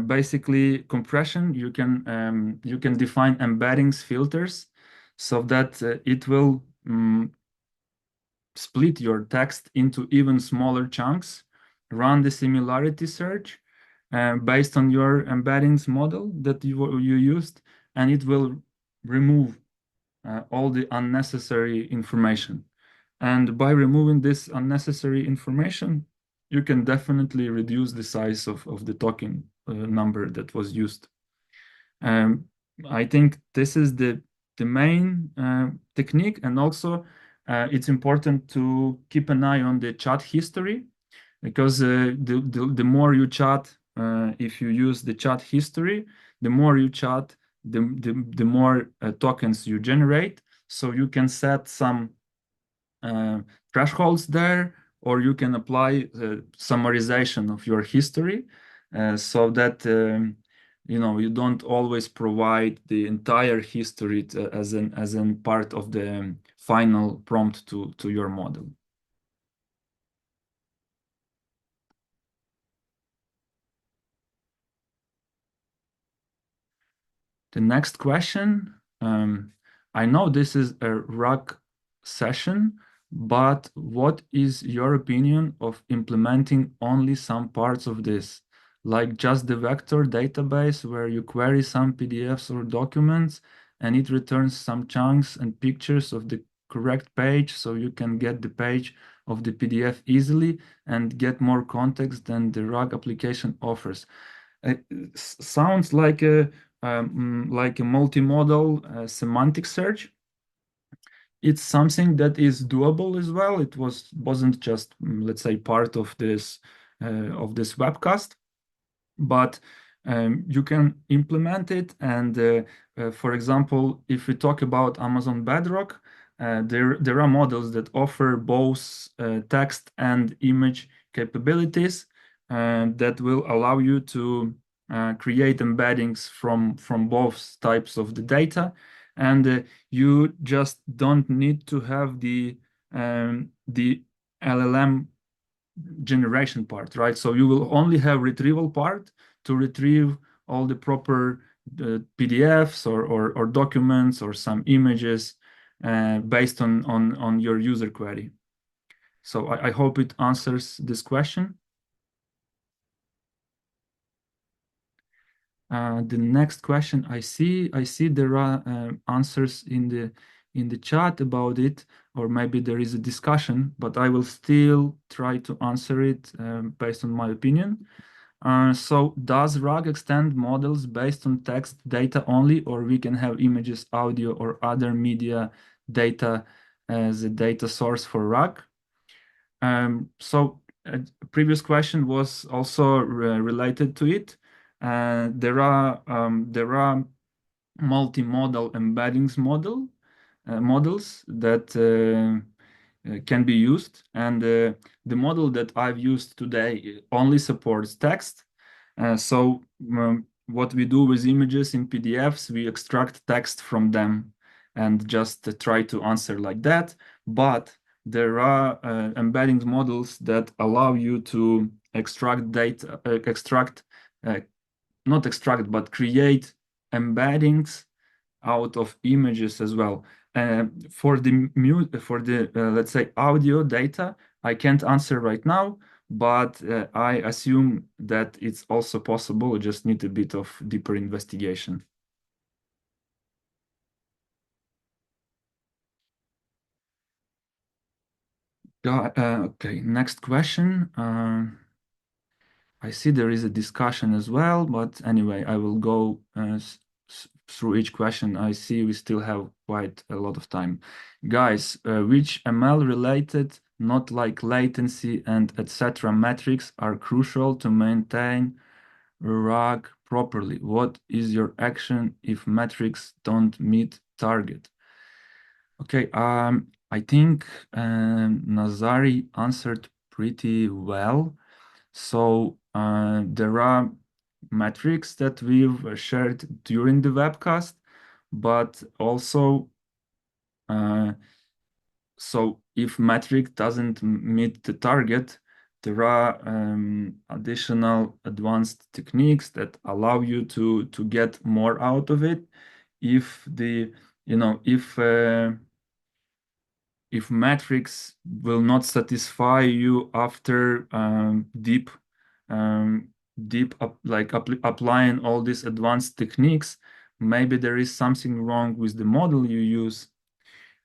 basically, compression, you can define embeddings filters so that it will split your text into even smaller chunks, run the similarity search based on your embeddings model that you used, and it will remove all the unnecessary information. And by removing this unnecessary information, you can definitely reduce the size of the token number that was used. I think this is the main technique, and also it's important to keep an eye on the chat history, because the more you chat, if you use the chat history, the more you chat, the more tokens you generate. So you can set some thresholds there, or you can apply summarization of your history so that you don't always provide the entire history as an part of the final prompt to your model. The next question, I know this is a RAG session, but what is your opinion of implementing only some parts of this, like just the vector database where you query some PDFs or documents and it returns some chunks and pictures of the correct page, so you can get the page of the PDF easily and get more context than the RAG application offers. It sounds like a multimodal semantic search. It's something that is doable as well. It wasn't just, let's say, part of this webcast, but you can implement it. And for example, if we talk about Amazon Bedrock, there are models that offer both text and image capabilities that will allow you to create embeddings from both types of the data, and you just don't need to have the LLM generation part, right? So you will only have retrieval part to retrieve all the proper PDFs or documents or some images based on your user query. So I hope it answers this question. The next question I see there are answers in the chat about it, or maybe there is a discussion, but I will still try to answer it based on my opinion. So does RAG extend models based on text data only, or we can have images, audio, or other media data as a data source for RAG? So a previous question was also related to it. There are multimodal embeddings models that can be used, and the model that I've used today only supports text. So what we do with images in PDFs, we extract text from them and just try to answer like that. But there are embedding models that allow you to extract data, not extract, but create embeddings out of images as well. For the let's say audio data, I can't answer right now, but I assume that it's also possible. I just need a bit of deeper investigation. Okay, next question. I see there is a discussion as well, but anyway, I will go through each question. I see we still have quite a lot of time. Guys, which ML related, not like latency and etc. metrics are crucial to maintain RAG properly? What is your action if metrics don't meet target? Okay, I think Nazari answered pretty well. So there are metrics that we've shared during the webcast, but also so if metric doesn't meet the target, there are additional advanced techniques that allow you to get more out of it. If the if metrics will not satisfy you after applying all these advanced techniques, maybe there is something wrong with the model you use,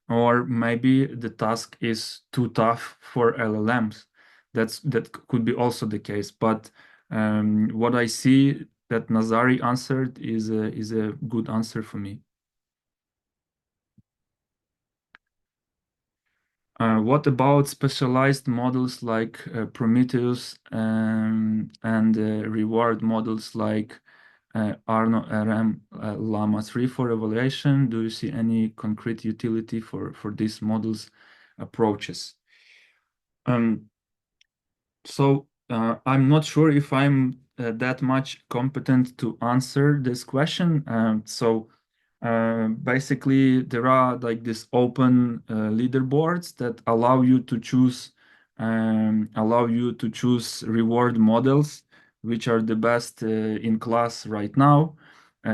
or maybe the task is too tough for LLMs. That could be also the case. But what I see that Nazari answered is a good answer for me. What about specialized models like Prometheus and reward models like Arno RM Llama 3 for evaluation? Do you see any concrete utility for these models approaches? So I'm not sure if I'm that much competent to answer this question. Basically, there are like these open leaderboards that allow you to choose reward models, which are the best in class right now.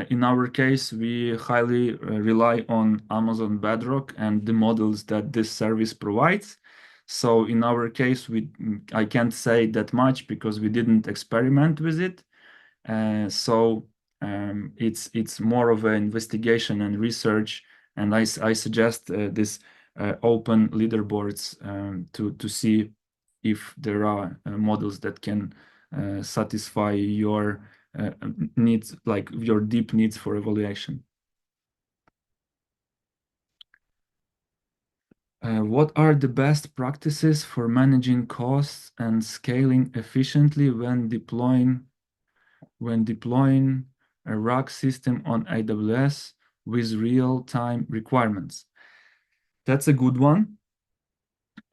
In our case, we highly rely on Amazon Bedrock and the models that this service provides. So in our case, I can't say that much because we didn't experiment with it. It's more of an investigation and research, and I suggest this open leaderboards to see if there are models that can satisfy your needs, like your deep needs for evaluation. What are the best practices for managing costs and scaling efficiently when deploying a RAG system on AWS with real-time requirements? That's a good one.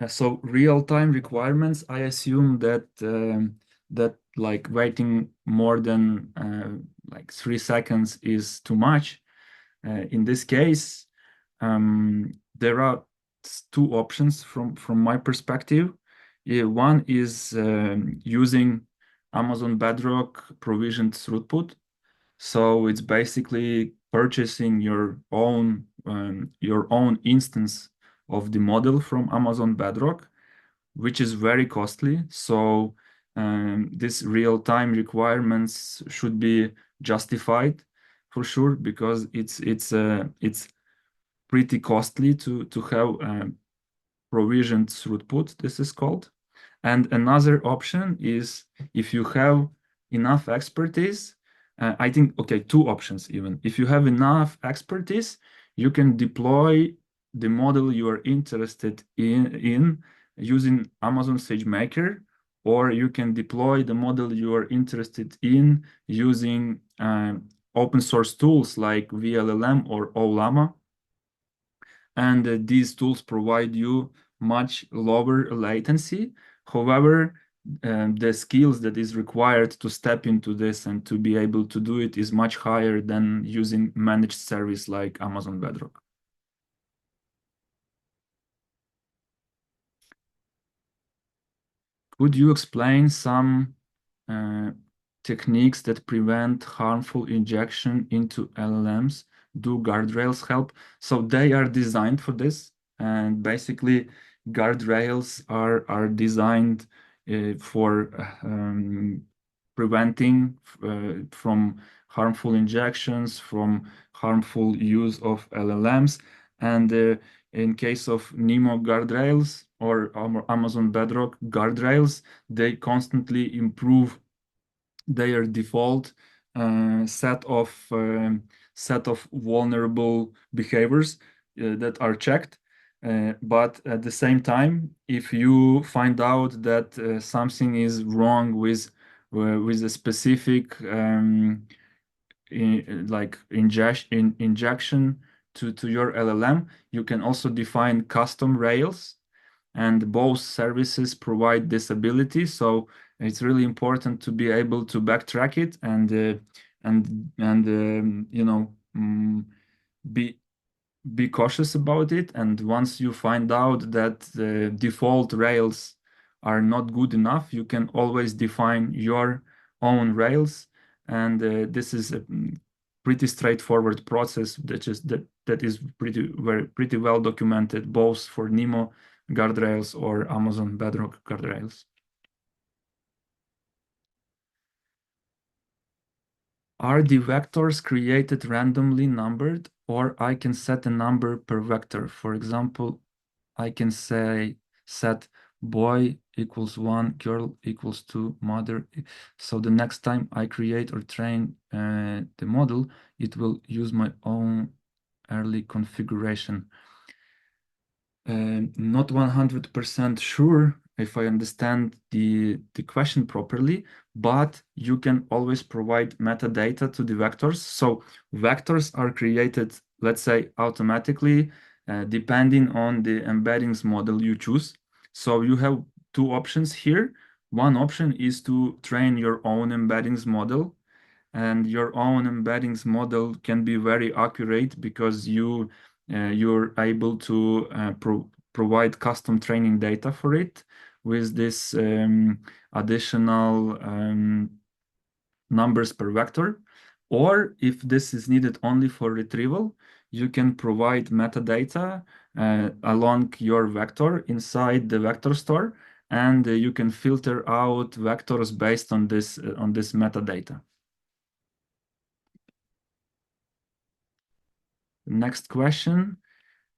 So real-time requirements, I assume that that like waiting more than like 3 seconds is too much. In this case, there are two options from my perspective. One is using Amazon Bedrock provisioned throughput. So it's basically purchasing your own instance of the model from Amazon Bedrock, which is very costly. So these real-time requirements should be justified for sure, because it's pretty costly to have provisioned throughput, this is called. And another option is, if you have enough expertise, I think, okay, two options even. If you have enough expertise, you can deploy the model you are interested in using Amazon SageMaker, or you can deploy the model you are interested in using open source tools like VLLM or OLLAMA. And these tools provide you much lower latency. However, the skills that is required to step into this and to be able to do it is much higher than using managed service like Amazon Bedrock. Could you explain some techniques that prevent harmful injection into LLMs? Do guardrails help? So they are designed for this, and basically guardrails are designed for preventing from harmful injections, from harmful use of LLMs. And in case of NeMo guardrails or Amazon Bedrock guardrails, they constantly improve their default set of vulnerable behaviors that are checked. But at the same time, if you find out that something is wrong with a specific injection to your LLM, you can also define custom rails, and both services provide this ability. So it's really important to be able to backtrack it and be cautious about it. And once you find out that the default rails are not good enough, you can always define your own rails. And this is a pretty straightforward process that is pretty well documented, both for NeMo guardrails or Amazon Bedrock guardrails. Are the vectors created randomly numbered, or I can set a number per vector? For example, I can set boy equals 1, girl equals 2, mother. So the next time I create or train the model, it will use my own early configuration. Not 100% sure if I understand the question properly, but you can always provide metadata to the vectors. So vectors are created, let's say, automatically, depending on the embeddings model you choose. So you have two options here. One option is to train your own embeddings model, and your own embeddings model can be very accurate because you're able to provide custom training data for it with this additional numbers per vector. Or if this is needed only for retrieval, you can provide metadata along your vector inside the vector store, and you can filter out vectors based on this metadata. Next question.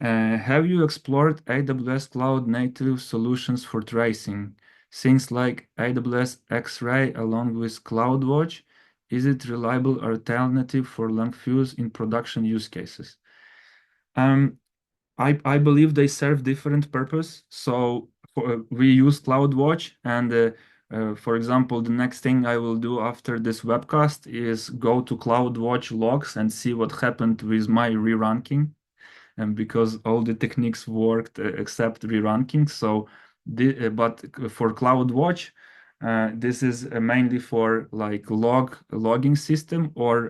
Have you explored AWS Cloud native solutions for tracing? Things like AWS X-Ray along with CloudWatch. Is it reliable alternative for LangFuse in production use cases? I believe they serve different purpose. So we use CloudWatch, and for example, the next thing I will do after this webcast is go to CloudWatch logs and see what happened with my re-ranking, and because all the techniques worked except re-ranking. So, but for CloudWatch, this is mainly for like logging system or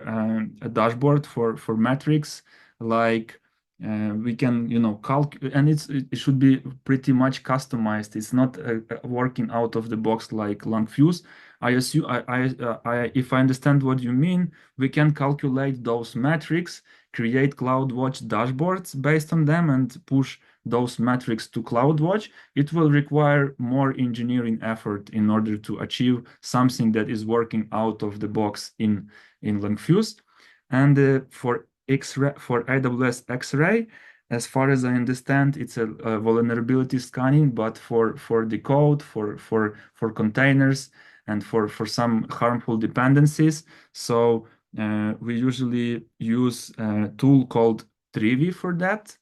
a dashboard for metrics. Like we can, calculate, and it should be pretty much customized. It's not working out of the box like LangFuse. I assume, if I understand what you mean, we can calculate those metrics, create CloudWatch dashboards based on them, and push those metrics to CloudWatch. It will require more engineering effort in order to achieve something that is working out of the box in LangFuse. And for AWS X-Ray, as far as I understand, it's a vulnerability scanning, but for the code, for containers, and for some harmful dependencies. So we usually use a tool called Trivi for that,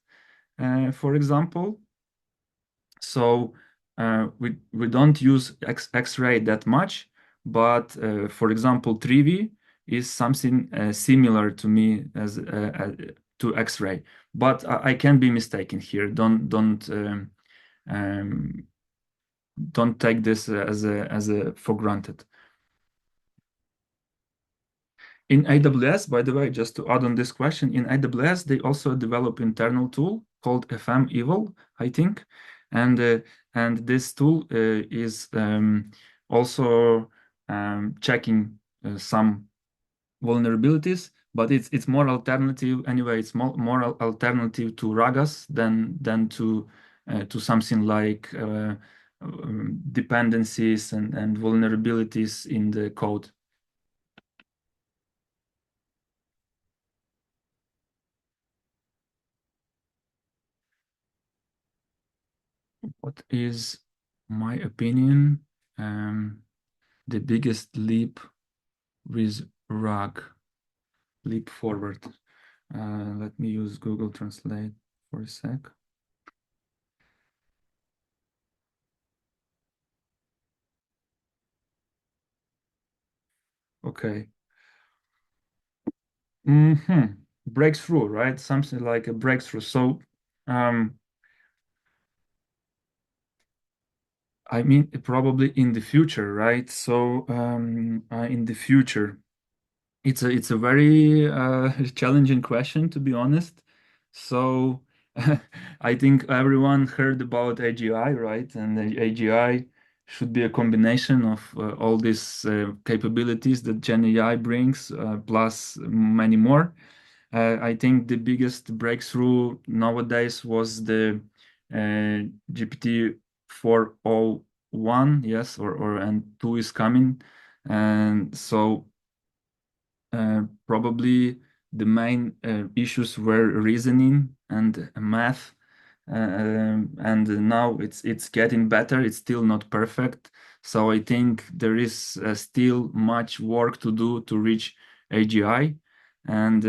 for example. So we don't use X-ray that much, but for example, Trivi is something similar to me as to X-ray. But I can be mistaken here. Don't take this as a for granted. In AWS, by the way, just to add on this question, in AWS, they also develop internal tool called FM Evil, I think. And this tool is also checking some vulnerabilities, but it's more alternative anyway. It's more alternative to RAGAS than to something like dependencies and vulnerabilities in the code. What is my opinion? The biggest leap with RAG, leap forward. Let me use Google Translate for a sec. Okay. Breakthrough, right? Something like a breakthrough. So, I mean, probably in the future, right? So, in the future, it's a very challenging question, to be honest. So, I think everyone heard about AGI, right? And the AGI should be a combination of all these capabilities that Gen AI brings, plus many more. I think the biggest breakthrough nowadays was the GPT 4.01, yes, and 2 is coming. And so probably the main issues were reasoning and math. And now it's getting better. It's still not perfect. So I think there is still much work to do to reach AGI, and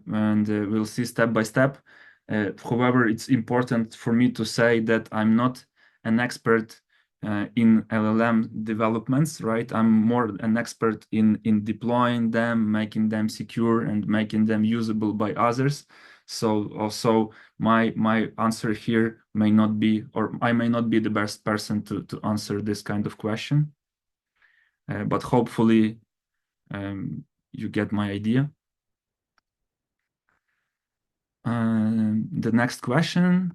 we'll see step by step. However, it's important for me to say that I'm not an expert in LLM developments, right? I'm more an expert in deploying them, making them secure, and making them usable by others. So also my answer here may not be, or I may not be the best person to answer this kind of question. But hopefully you get my idea. The next question: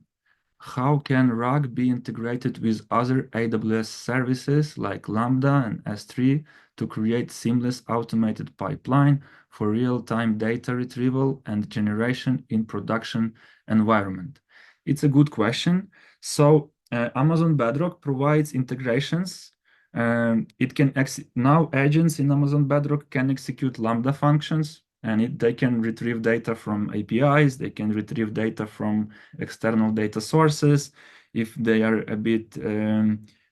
how can RAG be integrated with other AWS services like Lambda and S3 to create seamless automated pipeline for real-time data retrieval and generation in production environment? It's a good question. So Amazon Bedrock provides integrations. It can now agents in Amazon Bedrock can execute Lambda functions and they can retrieve data from APIs, they can retrieve data from external data sources if they are a bit,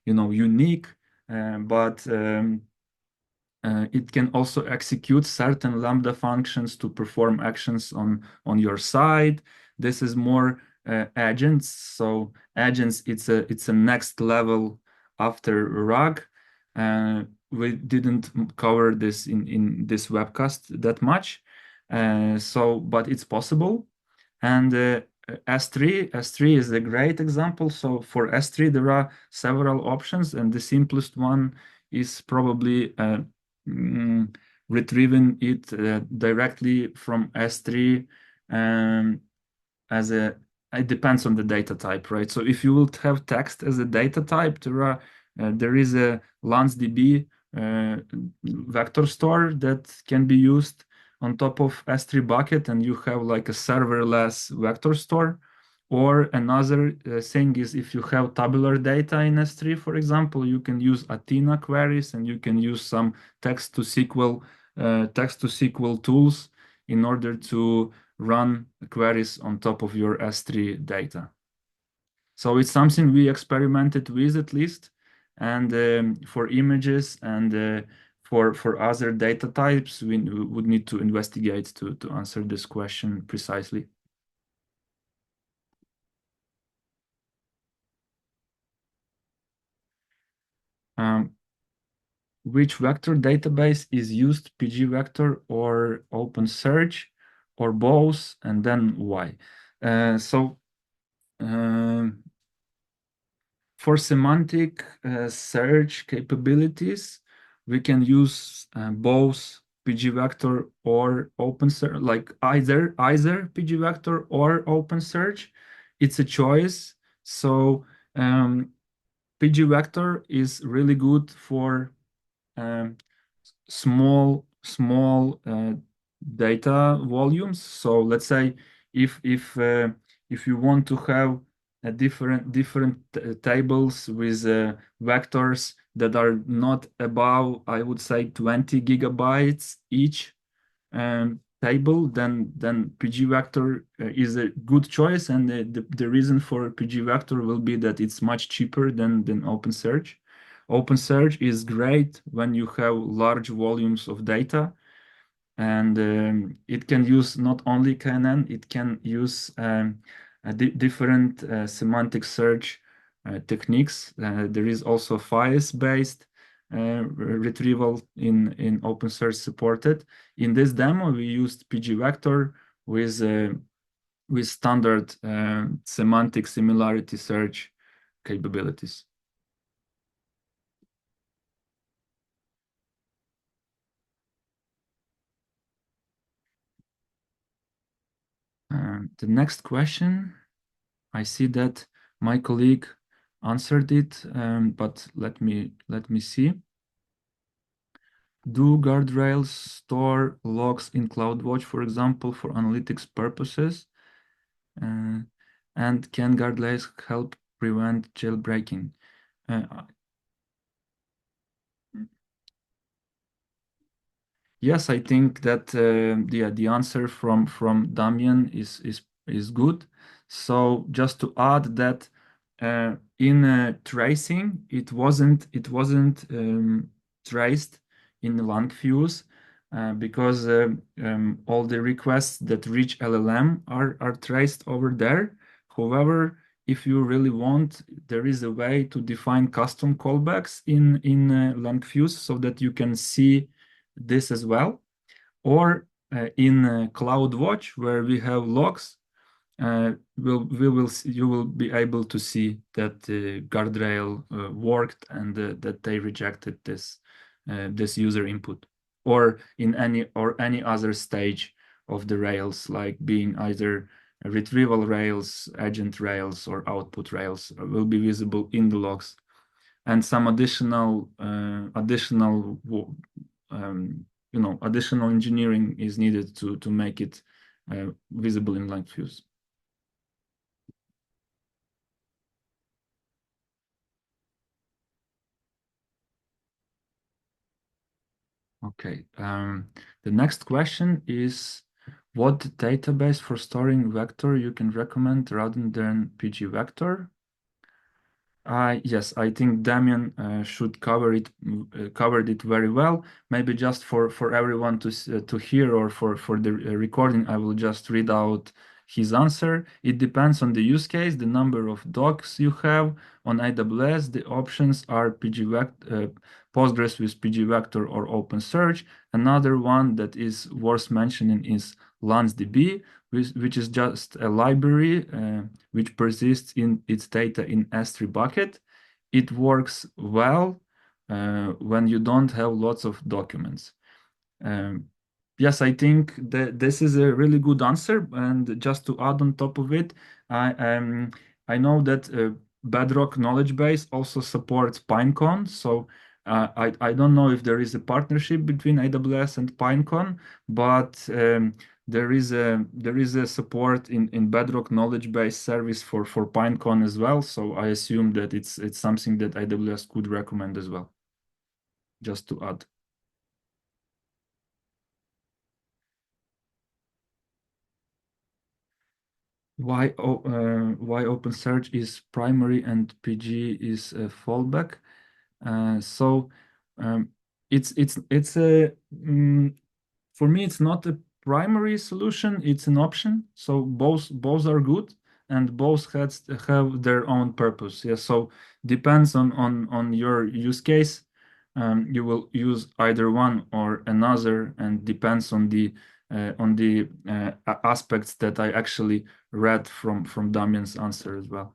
unique, but it can also execute certain Lambda functions to perform actions on your side. This is more agents. So agents, it's a next level after RAG. We didn't cover this in this webcast that much. But it's possible. And S3 is a great example. So for S3, there are several options, and the simplest one is probably retrieving it directly from S3 as it depends on the data type, right? So if you would have text as a data type, there is a LansDB vector store that can be used on top of S3 bucket, and you have like a serverless vector store. Or another thing is if you have tabular data in S3, for example, you can use Athena queries, and you can use some text to SQL tools in order to run queries on top of your S3 data. So it's something we experimented with at least, and for images and for other data types, we would need to investigate to answer this question precisely. Which vector database is used, pgvector or OpenSearch, or both, and then why? For semantic search capabilities, we can use both pgvector or OpenSearch, like either pgvector or OpenSearch. It's a choice. So pgvector is really good for small data volumes. So let's say if you want to have a different tables with vectors that are not above, I would say, 20 gigabytes each table, then pgvector is a good choice, and the reason for pgvector will be that it's much cheaper than OpenSearch. OpenSearch is great when you have large volumes of data, and it can use not only KNN, it can use different semantic search techniques. There is also FIAS-based retrieval in OpenSearch supported. In this demo, we used pgvector with standard semantic similarity search capabilities. The next question, I see that my colleague answered it, but let me see. Do guardrails store logs in CloudWatch, for example, for analytics purposes? And can guardrails help prevent jailbreaking? Yes, I think that the answer from Damian is good. So just to add that in tracing, it wasn't traced in LangFuse because all the requests that reach LLM are traced over there. However, if you really want, there is a way to define custom callbacks in LangFuse so that you can see this as well. Or in CloudWatch, where we have logs, you will be able to see that the guardrail worked and that they rejected this user input, or in any other stage of the rails, like being either retrieval rails, agent rails, or output rails, will be visible in the logs. And some additional engineering is needed to make it visible in LangFuse. Okay. The next question is, what database for storing vector you can recommend rather than PG vector? Yes, I think Damian should covered it very well. Maybe just for everyone to hear, or for the recording, I will just read out his answer. It depends on the use case, the number of docs you have on AWS. The options are Postgres with PG vector or OpenSearch. Another one that is worth mentioning is LanceDB, which is just a library which persists in its data in S3 bucket. It works well when you don't have lots of documents. Yes, I think that this is a really good answer. And just to add on top of it, I know that Bedrock Knowledge Base also supports Pinecone. So I don't know if there is a partnership between AWS and Pinecone, but there is a support in Bedrock Knowledge Base service for Pinecone as well. So I assume that it's something that AWS could recommend as well. Just to add. Why OpenSearch is primary and PG is a fallback? So it's a for me it's not a primary solution, it's an option. So both are good and both have their own purpose. Yeah, so depends on your use case. You will use either one or another, and depends on the aspects that I actually read from Damian's answer as well.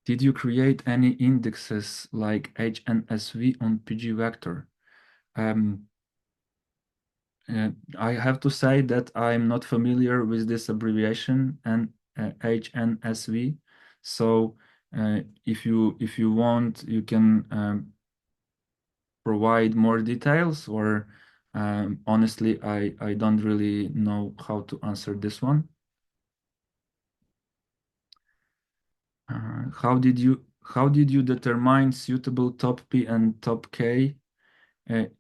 Did you create any indexes like HNSV on PG vector? I have to say that I'm not familiar with this abbreviation and HNSV. So if you want, you can provide more details, or honestly, I don't really know how to answer this one. How did you determine suitable top P and top K?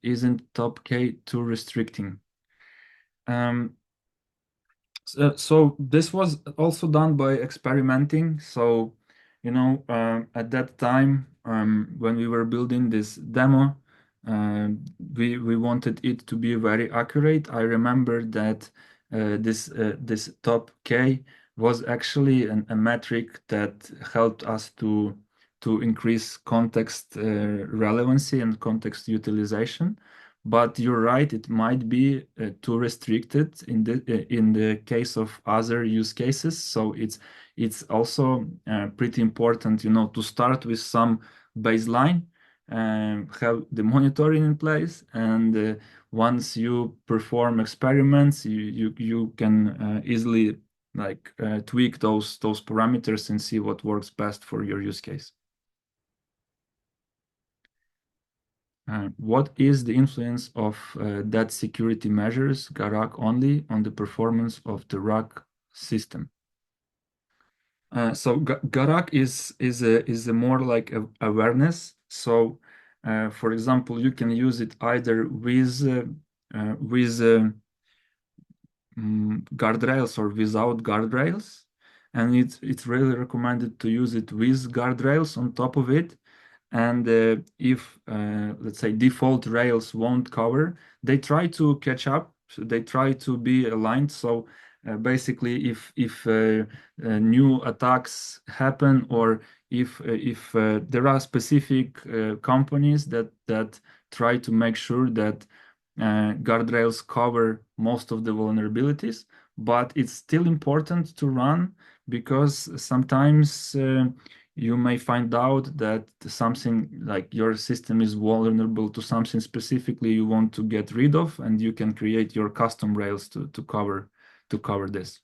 Isn't top K too restricting? So this was also done by experimenting. So, at that time, when we were building this demo, we wanted it to be very accurate. I remember that this top K was actually a metric that helped us to increase context relevancy and context utilization. But you're right, it might be too restricted in the case of other use cases. So it's also pretty important, to start with some baseline, have the monitoring in place, and once you perform experiments, you can easily tweak those parameters and see what works best for your use case. What is the influence of that security measures, Garak only, on the performance of the RAG system? So Garak is a more like awareness. So, for example, you can use it either with guardrails or without guardrails, and it's really recommended to use it with guardrails on top of it. And if let's say default rails won't cover, they try to catch up. So they try to be aligned. So basically, if new attacks happen, or if there are specific companies that try to make sure that guardrails cover most of the vulnerabilities, but it's still important to run, because sometimes you may find out that something like your system is vulnerable to something specifically you want to get rid of, and you can create your custom rails to cover this.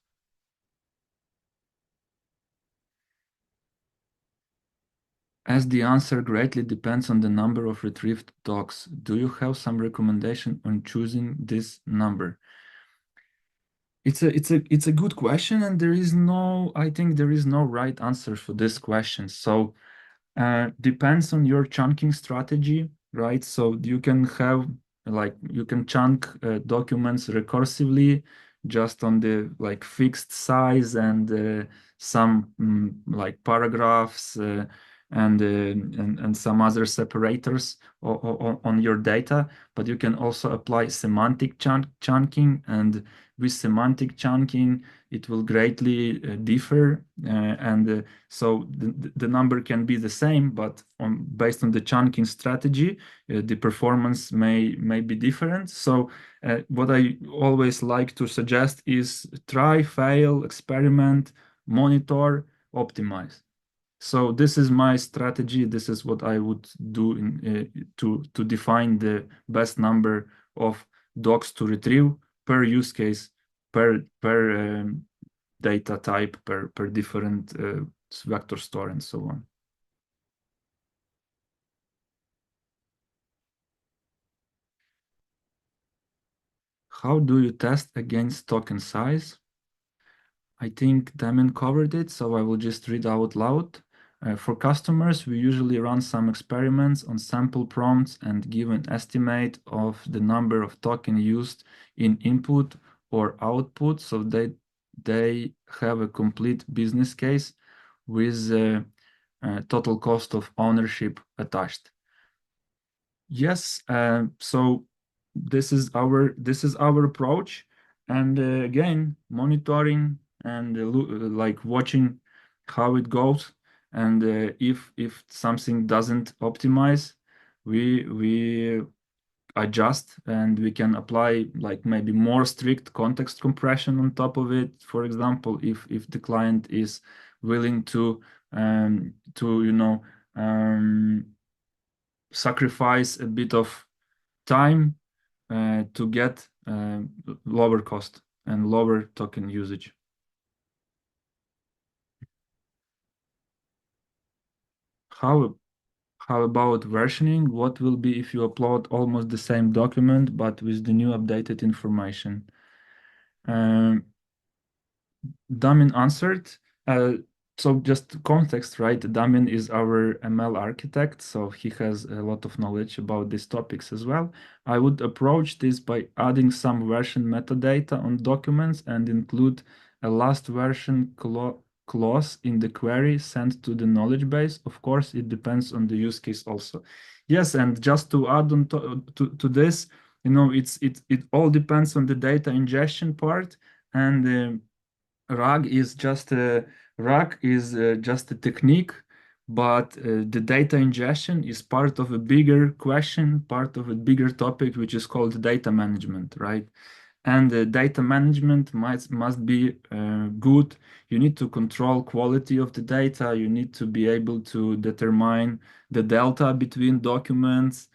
As the answer greatly depends on the number of retrieved docs, do you have some recommendation on choosing this number? It's a good question, and I think there is no right answer for this question. So depends on your chunking strategy, right? So you can have you can chunk documents recursively just on the fixed size and some like paragraphs and some other separators on your data. But you can also apply semantic chunking, and with semantic chunking, it will greatly differ and so the number can be the same, but based on the chunking strategy, the performance may be different. So what I always like to suggest is try, fail, experiment, monitor, optimize. So this is my strategy. This is what I would do to define the best number of docs to retrieve per use case, per data type, per different vector store and so on. How do you test against token size? I think Damien covered it, so I will just read out loud. For customers, we usually run some experiments on sample prompts and give an estimate of the number of token used in input or output, so they have a complete business case with total cost of ownership attached. Yes, so this is our approach, and again, monitoring and watching how it goes, and if something doesn't optimize, we adjust, and we can apply maybe more strict context compression on top of it. For example, if the client is willing to sacrifice a bit of time to get lower cost and lower token usage. How about versioning? What will be if you upload almost the same document but with the new updated information? Damien answered. So just context, right? Damien is our ML architect, so he has a lot of knowledge about these topics as well. I would approach this by adding some version metadata on documents and include a last version clause in the query sent to the knowledge base. Of course, it depends on the use case also. Yes, and just to add on to this, it all depends on the data ingestion part, and RAG is just a technique, but the data ingestion is part of a bigger question, part of a bigger topic, which is called data management, right? And data management must be good. You need to control quality of the data. You need to be able to determine the delta between documents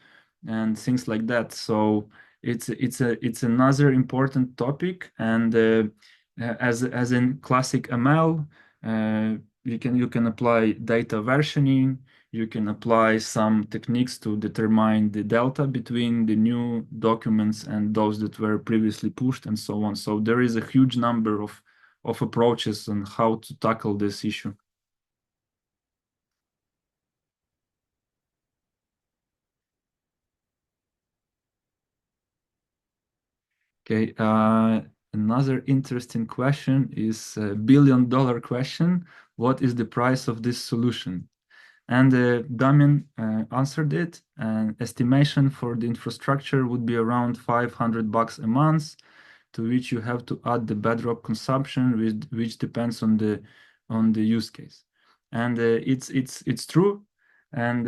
and things like that. So it's another important topic, and as in classic ML, you can apply data versioning. You can apply some techniques to determine the delta between the new documents and those that were previously pushed, and so on. So there is a huge number of approaches on how to tackle this issue. Okay, another interesting question is a billion-dollar question. What is the price of this solution? And Damien answered it. An estimation for the infrastructure would be around $500 a month, to which you have to add the bedrock consumption, which depends on the use case. And it's true. And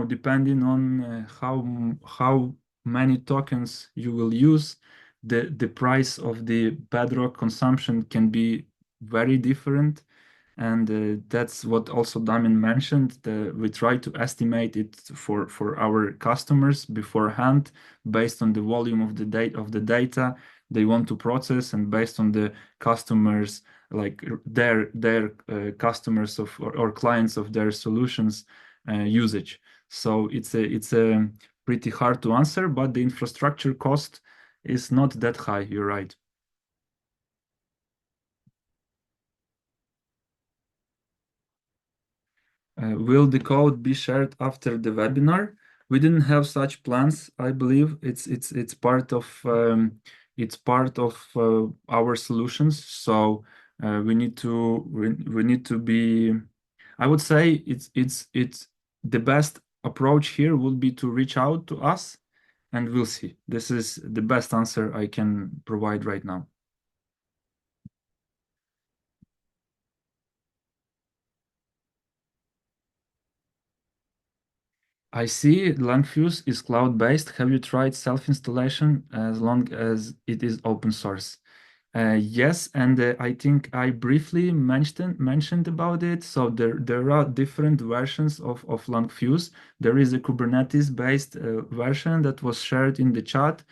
depending on how many tokens you will use, the price of the bedrock consumption can be very different. And that's what also Damien mentioned. We try to estimate it for our customers beforehand, based on the volume of the data they want to process, and based on the customers, like their customers or clients of their solutions usage. So it's a pretty hard to answer, but the infrastructure cost is not that high. You're right. Will the code be shared after the webinar? We didn't have such plans. I believe it's part of our solutions. So we need to be. I would say it's the best approach here would be to reach out to us, and we'll see. This is the best answer I can provide right now. I see LangFuse is cloud-based. Have you tried self-installation as long as it is open source? Yes, and I think I briefly mentioned about it. So there are different versions of LangFuse. There is a Kubernetes-based version that was shared in the chat,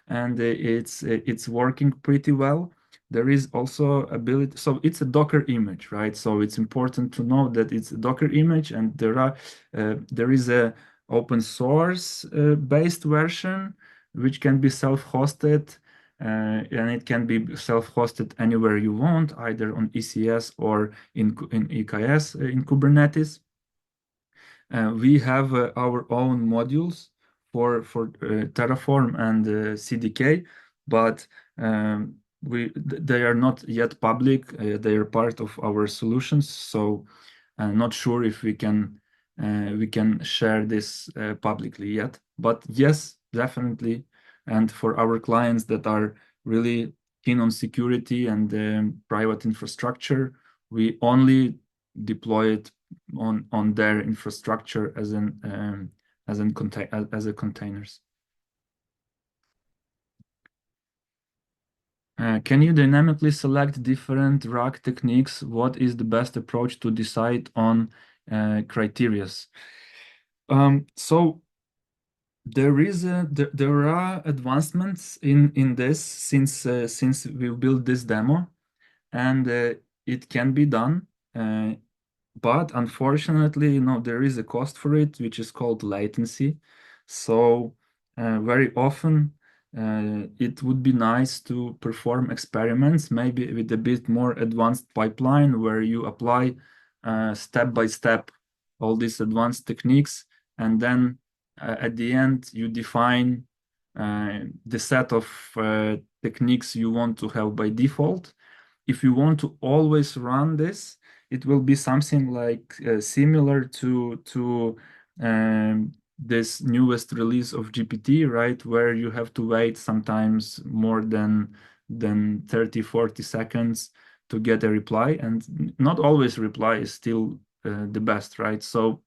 and it's working pretty well. There is also ability, so it's a Docker image, right? So it's important to know that it's a Docker image, and there is a open source based version which can be self-hosted. And it can be self-hosted anywhere you want, either on ECS or in EKS in Kubernetes. We have our own modules for Terraform and CDK, but they are not yet public. They are part of our solutions, so I'm not sure if we can share this publicly yet. But yes, definitely. And for our clients that are really keen on security and private infrastructure, we only deploy it on their infrastructure as a containers. Can you dynamically select different RAG techniques? What is the best approach to decide on criteria? So there are advancements in this since we built this demo, and it can be done. But unfortunately, there is a cost for it, which is called latency. So very often it would be nice to perform experiments, maybe with a bit more advanced pipeline where you apply step by step all these advanced techniques, and then at the end you define the set of techniques you want to have by default. If you want to always run this, it will be something like similar to this newest release of GPT, right? Where you have to wait sometimes more than 30, 40 seconds to get a reply, and not always reply is still the best, right? So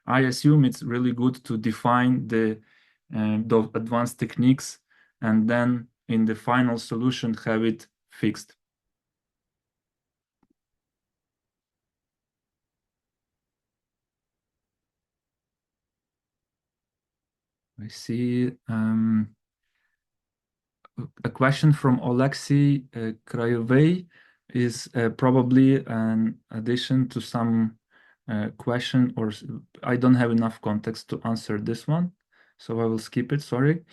I assume it's really good to define the advanced techniques and then in the final solution have it fixed. I see a question from Alexei Krayovey is probably an addition to some question, or I don't have enough context to answer this one, so I will skip it, sorry.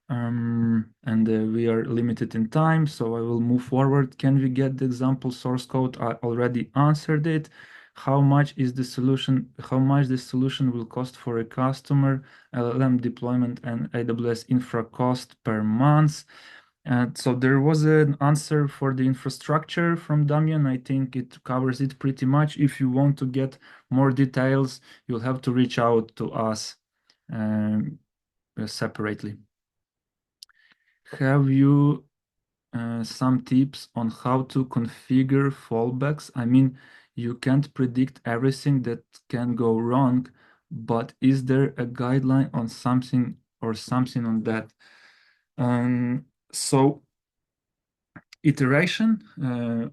And we are limited in time, so I will move forward. Can we get the example source code? I already answered it. How much is the solution? How much the solution will cost for a customer? LLM deployment and AWS infra cost per month. So there was an answer for the infrastructure from Damian. I think it covers it pretty much. If you want to get more details, you'll have to reach out to us separately. Have you some tips on how to configure fallbacks? I mean, you can't predict everything that can go wrong, but is there a guideline on something on that? So iteration,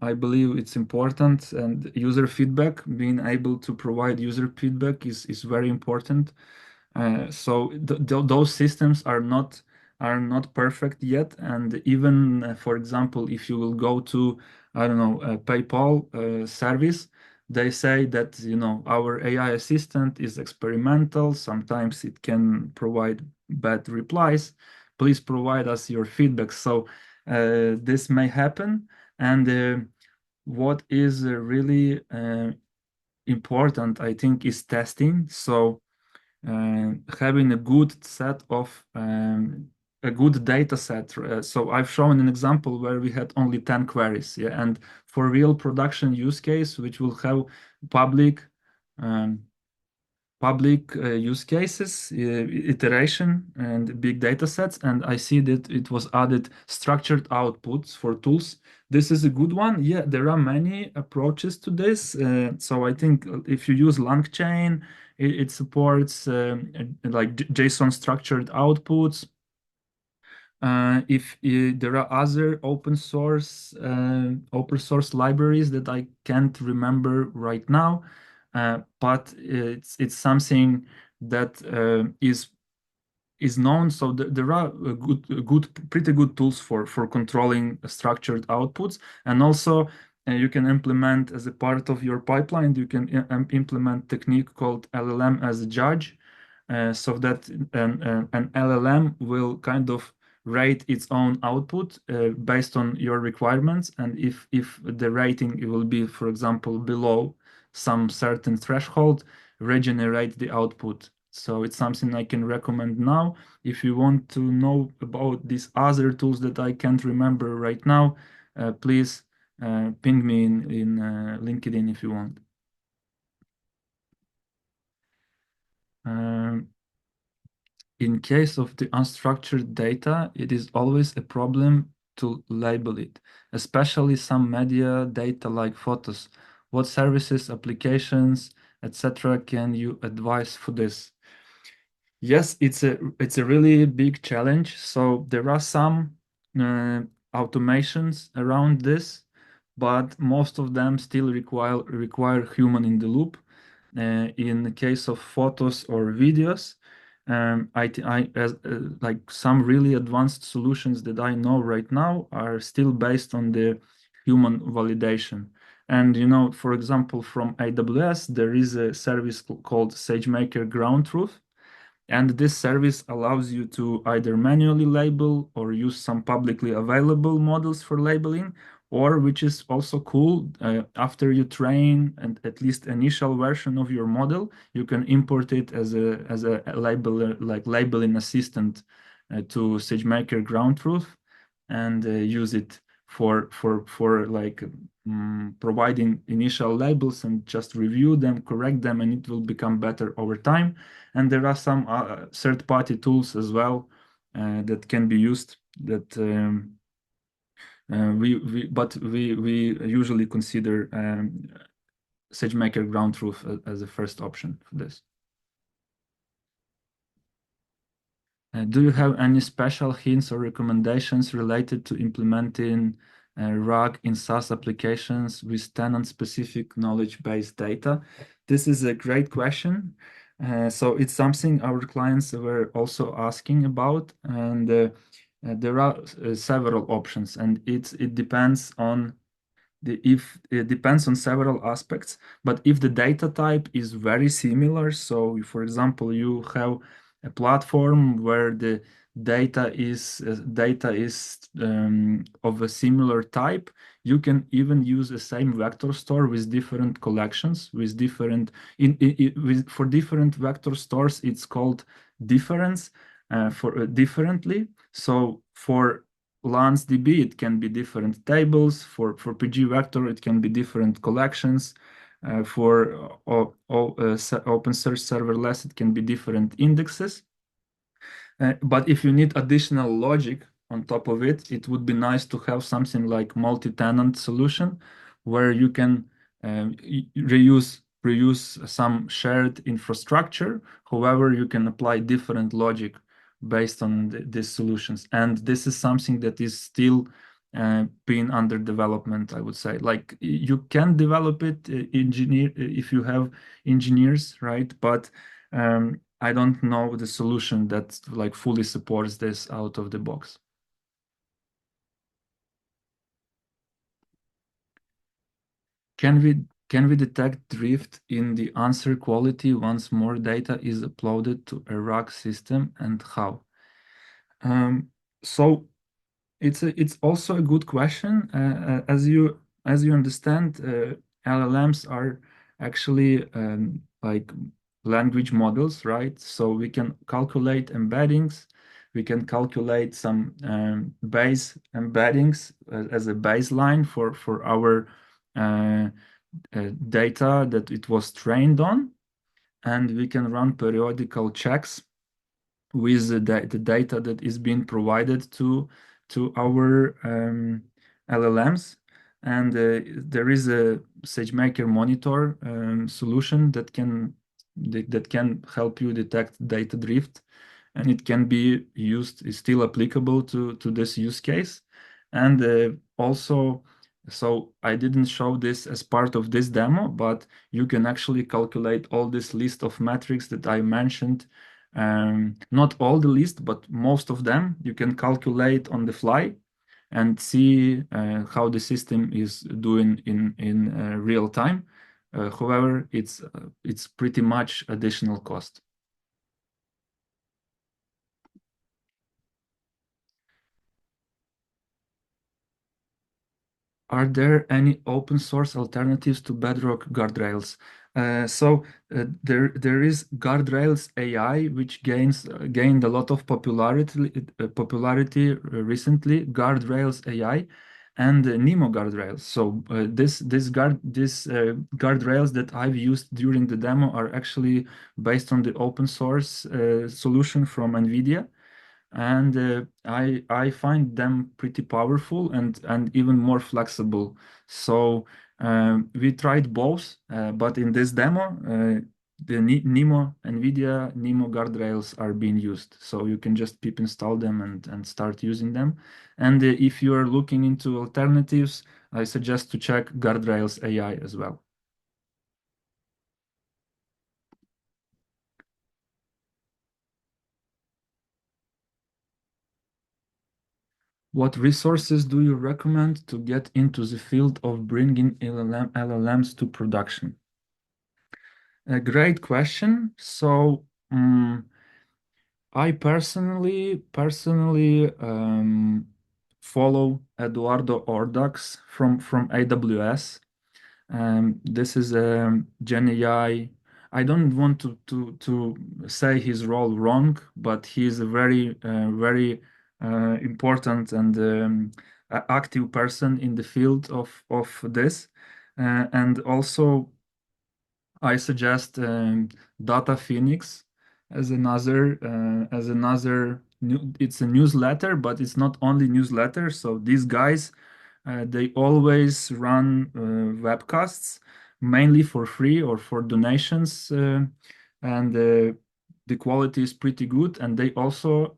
I believe it's important, and user feedback, being able to provide user feedback is very important. So those systems are not perfect yet, and even for example, if you will go to, I don't know, a PayPal service, they say that our AI assistant is experimental. Sometimes it can provide bad replies. Please provide us your feedback. So this may happen, and what is really important, I think, is testing. So having a good set of a good data set. So I've shown an example where we had only 10 queries, yeah, and for real production use case, which will have public um, use cases, iteration, and big data sets. And I see that it was added structured outputs for tools. This is a good one. Yeah, there are many approaches to this. So I think if you use LangChain, it supports like JSON structured outputs. If there are other open source libraries that I can't remember right now, but it's something that is known. So there are pretty good tools for controlling structured outputs, and also you can implement as a part of your pipeline. You can implement technique called LLM as a judge, so that an LLM will kind of rate its own output based on your requirements, and if the rating will be, for example, below some certain threshold, regenerate the output. So it's something I can recommend now. If you want to know about these other tools that I can't remember right now, please ping me in LinkedIn if you want. Um, in case of the unstructured data, it is always a problem to label it, especially some media data like photos. What services, applications, etc. can you advise for this? Yes, it's a really big challenge. So there are some automations around this, but most of them still require human in the loop. In the case of photos or videos, like some really advanced solutions that I know right now are still based on the human validation. And for example, from AWS, there is a service called SageMaker Ground Truth, and this service allows you to either manually label or use some publicly available models for labeling, or which is also cool, after you train and at least initial version of your model, you can import it as a labeler, like labeling assistant to SageMaker Ground Truth, and use it for like providing initial labels and just review them, correct them, and it will become better over time. And there are some third-party tools as well that can be used. That we usually consider SageMaker Ground Truth as a first option for this. Do you have any special hints or recommendations related to implementing RAG in SaaS applications with tenant-specific knowledge-based data? This is a great question. So it's something our clients were also asking about, and there are several options, and it depends on if it depends on several aspects. But if the data type is very similar, so for example, you have a platform where the data is of a similar type, you can even use the same vector store with different collections, with different for different vector stores. It's called difference for differently. So for LansDB, it can be different tables. For PG Vector, it can be different collections. For OpenSearch serverless, it can be different indexes. But if you need additional logic on top of it, it would be nice to have something like multi-tenant solution where you can reuse some shared infrastructure. However, you can apply different logic based on these solutions. And this is something that is still being under development, I would say. Like you can develop it if you have engineers, right? But I don't know the solution that like fully supports this out of the box. Can we detect drift in the answer quality once more data is uploaded to a RAG system, and how? So it's also a good question. As you understand, LLMs are actually like language models, right? So we can calculate embeddings. We can calculate some base embeddings as a baseline for our data that it was trained on. And we can run periodical checks with the data that is being provided to our LLMs. And there is a SageMaker monitor solution that can help you detect data drift, and it can be used, is still applicable to this use case. And also, so I didn't show this as part of this demo, but you can actually calculate all this list of metrics that I mentioned. Not all the list, but most of them you can calculate on the fly and see how the system is doing in real time. However, it's pretty much additional cost. Are there any open source alternatives to Bedrock guardrails? There is Guardrails AI, which gained a lot of popularity recently. Guardrails AI and Nemo guardrails. So this guardrails that I've used during the demo are actually based on the open source solution from NVIDIA. And I find them pretty powerful and even more flexible. So we tried both, but in this demo, the NVIDIA Nemo guardrails are being used. So you can just pip install them and start using them. And if you are looking into alternatives, I suggest to check Guardrails AI as well. What resources do you recommend to get into the field of bringing LLMs to production? A great question. So, I personally follow Eduardo Ordax from AWS. This is a Gen AI. I don't want to say his role wrong, but he is a very important and active person in the field of this. And also, I suggest Data Phoenix as another it's a newsletter, but it's not only newsletter. So these guys they always run webcasts mainly for free or for donations, and the quality is pretty good. And they also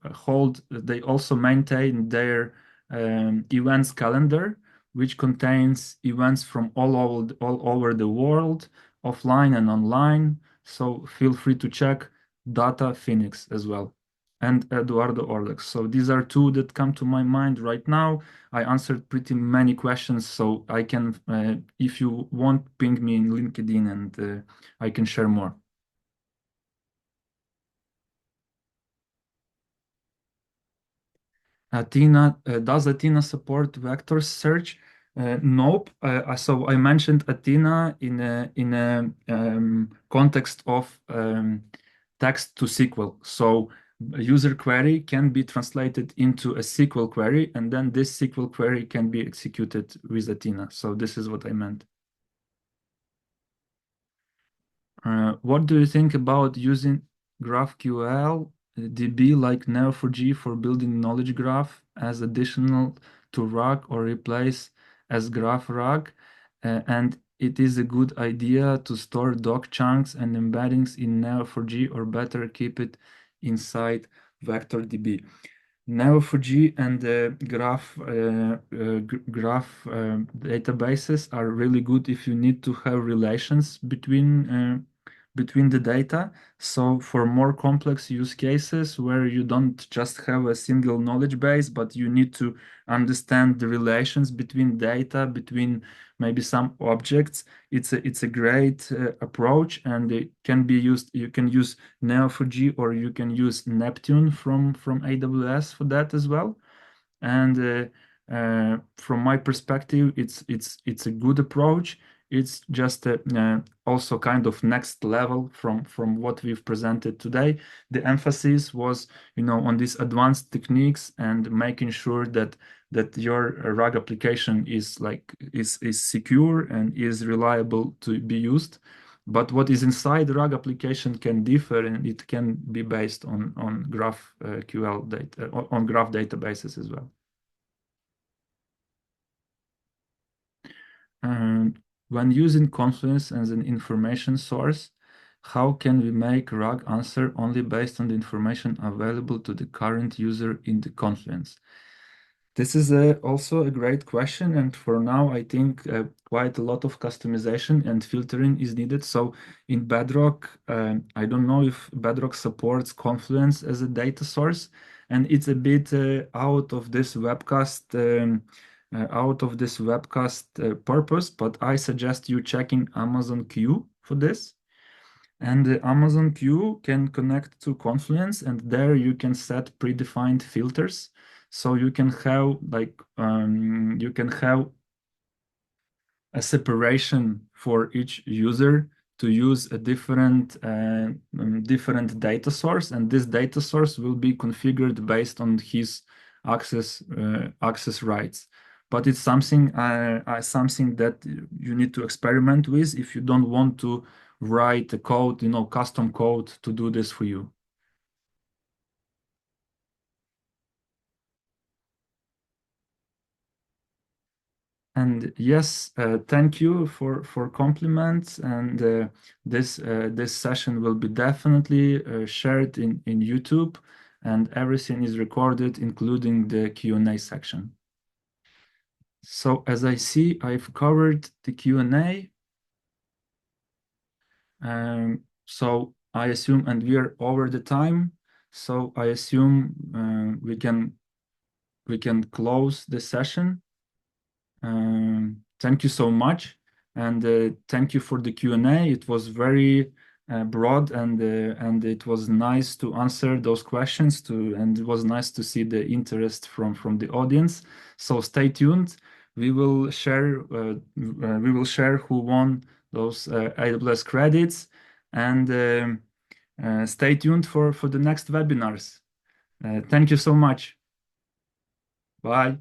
maintain their events calendar, which contains events from all over the world, offline and online. So feel free to check Data Phoenix as well, and Eduardo Orlex. So these are two that come to my mind right now. I answered pretty many questions, so I can, if you want, ping me in LinkedIn and I can share more. Athena, does Athena support vector search? Nope. So I mentioned Athena in a context of text to SQL. So a user query can be translated into a SQL query, and then this SQL query can be executed with Athena. So this is what I meant. What do you think about using GraphQL DB like Neo4j for building knowledge graph as additional to RAG or replace as graph RAG? And it is a good idea to store doc chunks and embeddings in Neo4j, or better keep it inside VectorDB. Neo4j and graph databases are really good if you need to have relations between the data. So for more complex use cases where you don't just have a single knowledge base, but you need to understand the relations between data, between maybe some objects, it's a great approach, and it can be used. You can use Neo4j, or you can use Neptune from AWS for that as well. And from my perspective, it's a good approach. It's just also kind of next level from what we've presented today. The emphasis was, on these advanced techniques and making sure that your RAG application is secure and is reliable to be used. But what is inside the RAG application can differ, and it can be based on GraphQL data, on graph databases as well. When using Confluence as an information source, how can we make RAG answer only based on the information available to the current user in the Confluence? This is also a great question, and for now, I think quite a lot of customization and filtering is needed. So in Bedrock, I don't know if Bedrock supports Confluence as a data source, and it's a bit out of this webcast purpose, but I suggest you checking Amazon Q for this. And the Amazon Q can connect to Confluence, and there you can set predefined filters. So you can have a separation for each user to use a different data source, and this data source will be configured based on his access rights. But it's something that you need to experiment with if you don't want to write a code, custom code to do this for you. And yes, thank you for compliments. And this session will be definitely shared in YouTube, and everything is recorded, including the Q&A section. So as I see, I've covered the Q&A. So I assume, and we are over the time, so I assume we can close the session. Thank you so much, and thank you for the Q&A. It was very broad, and it was nice to answer those questions and it was nice to see the interest from the audience. So stay tuned. We will share who won those AWS credits, and stay tuned for the next webinars. Thank you so much. Bye.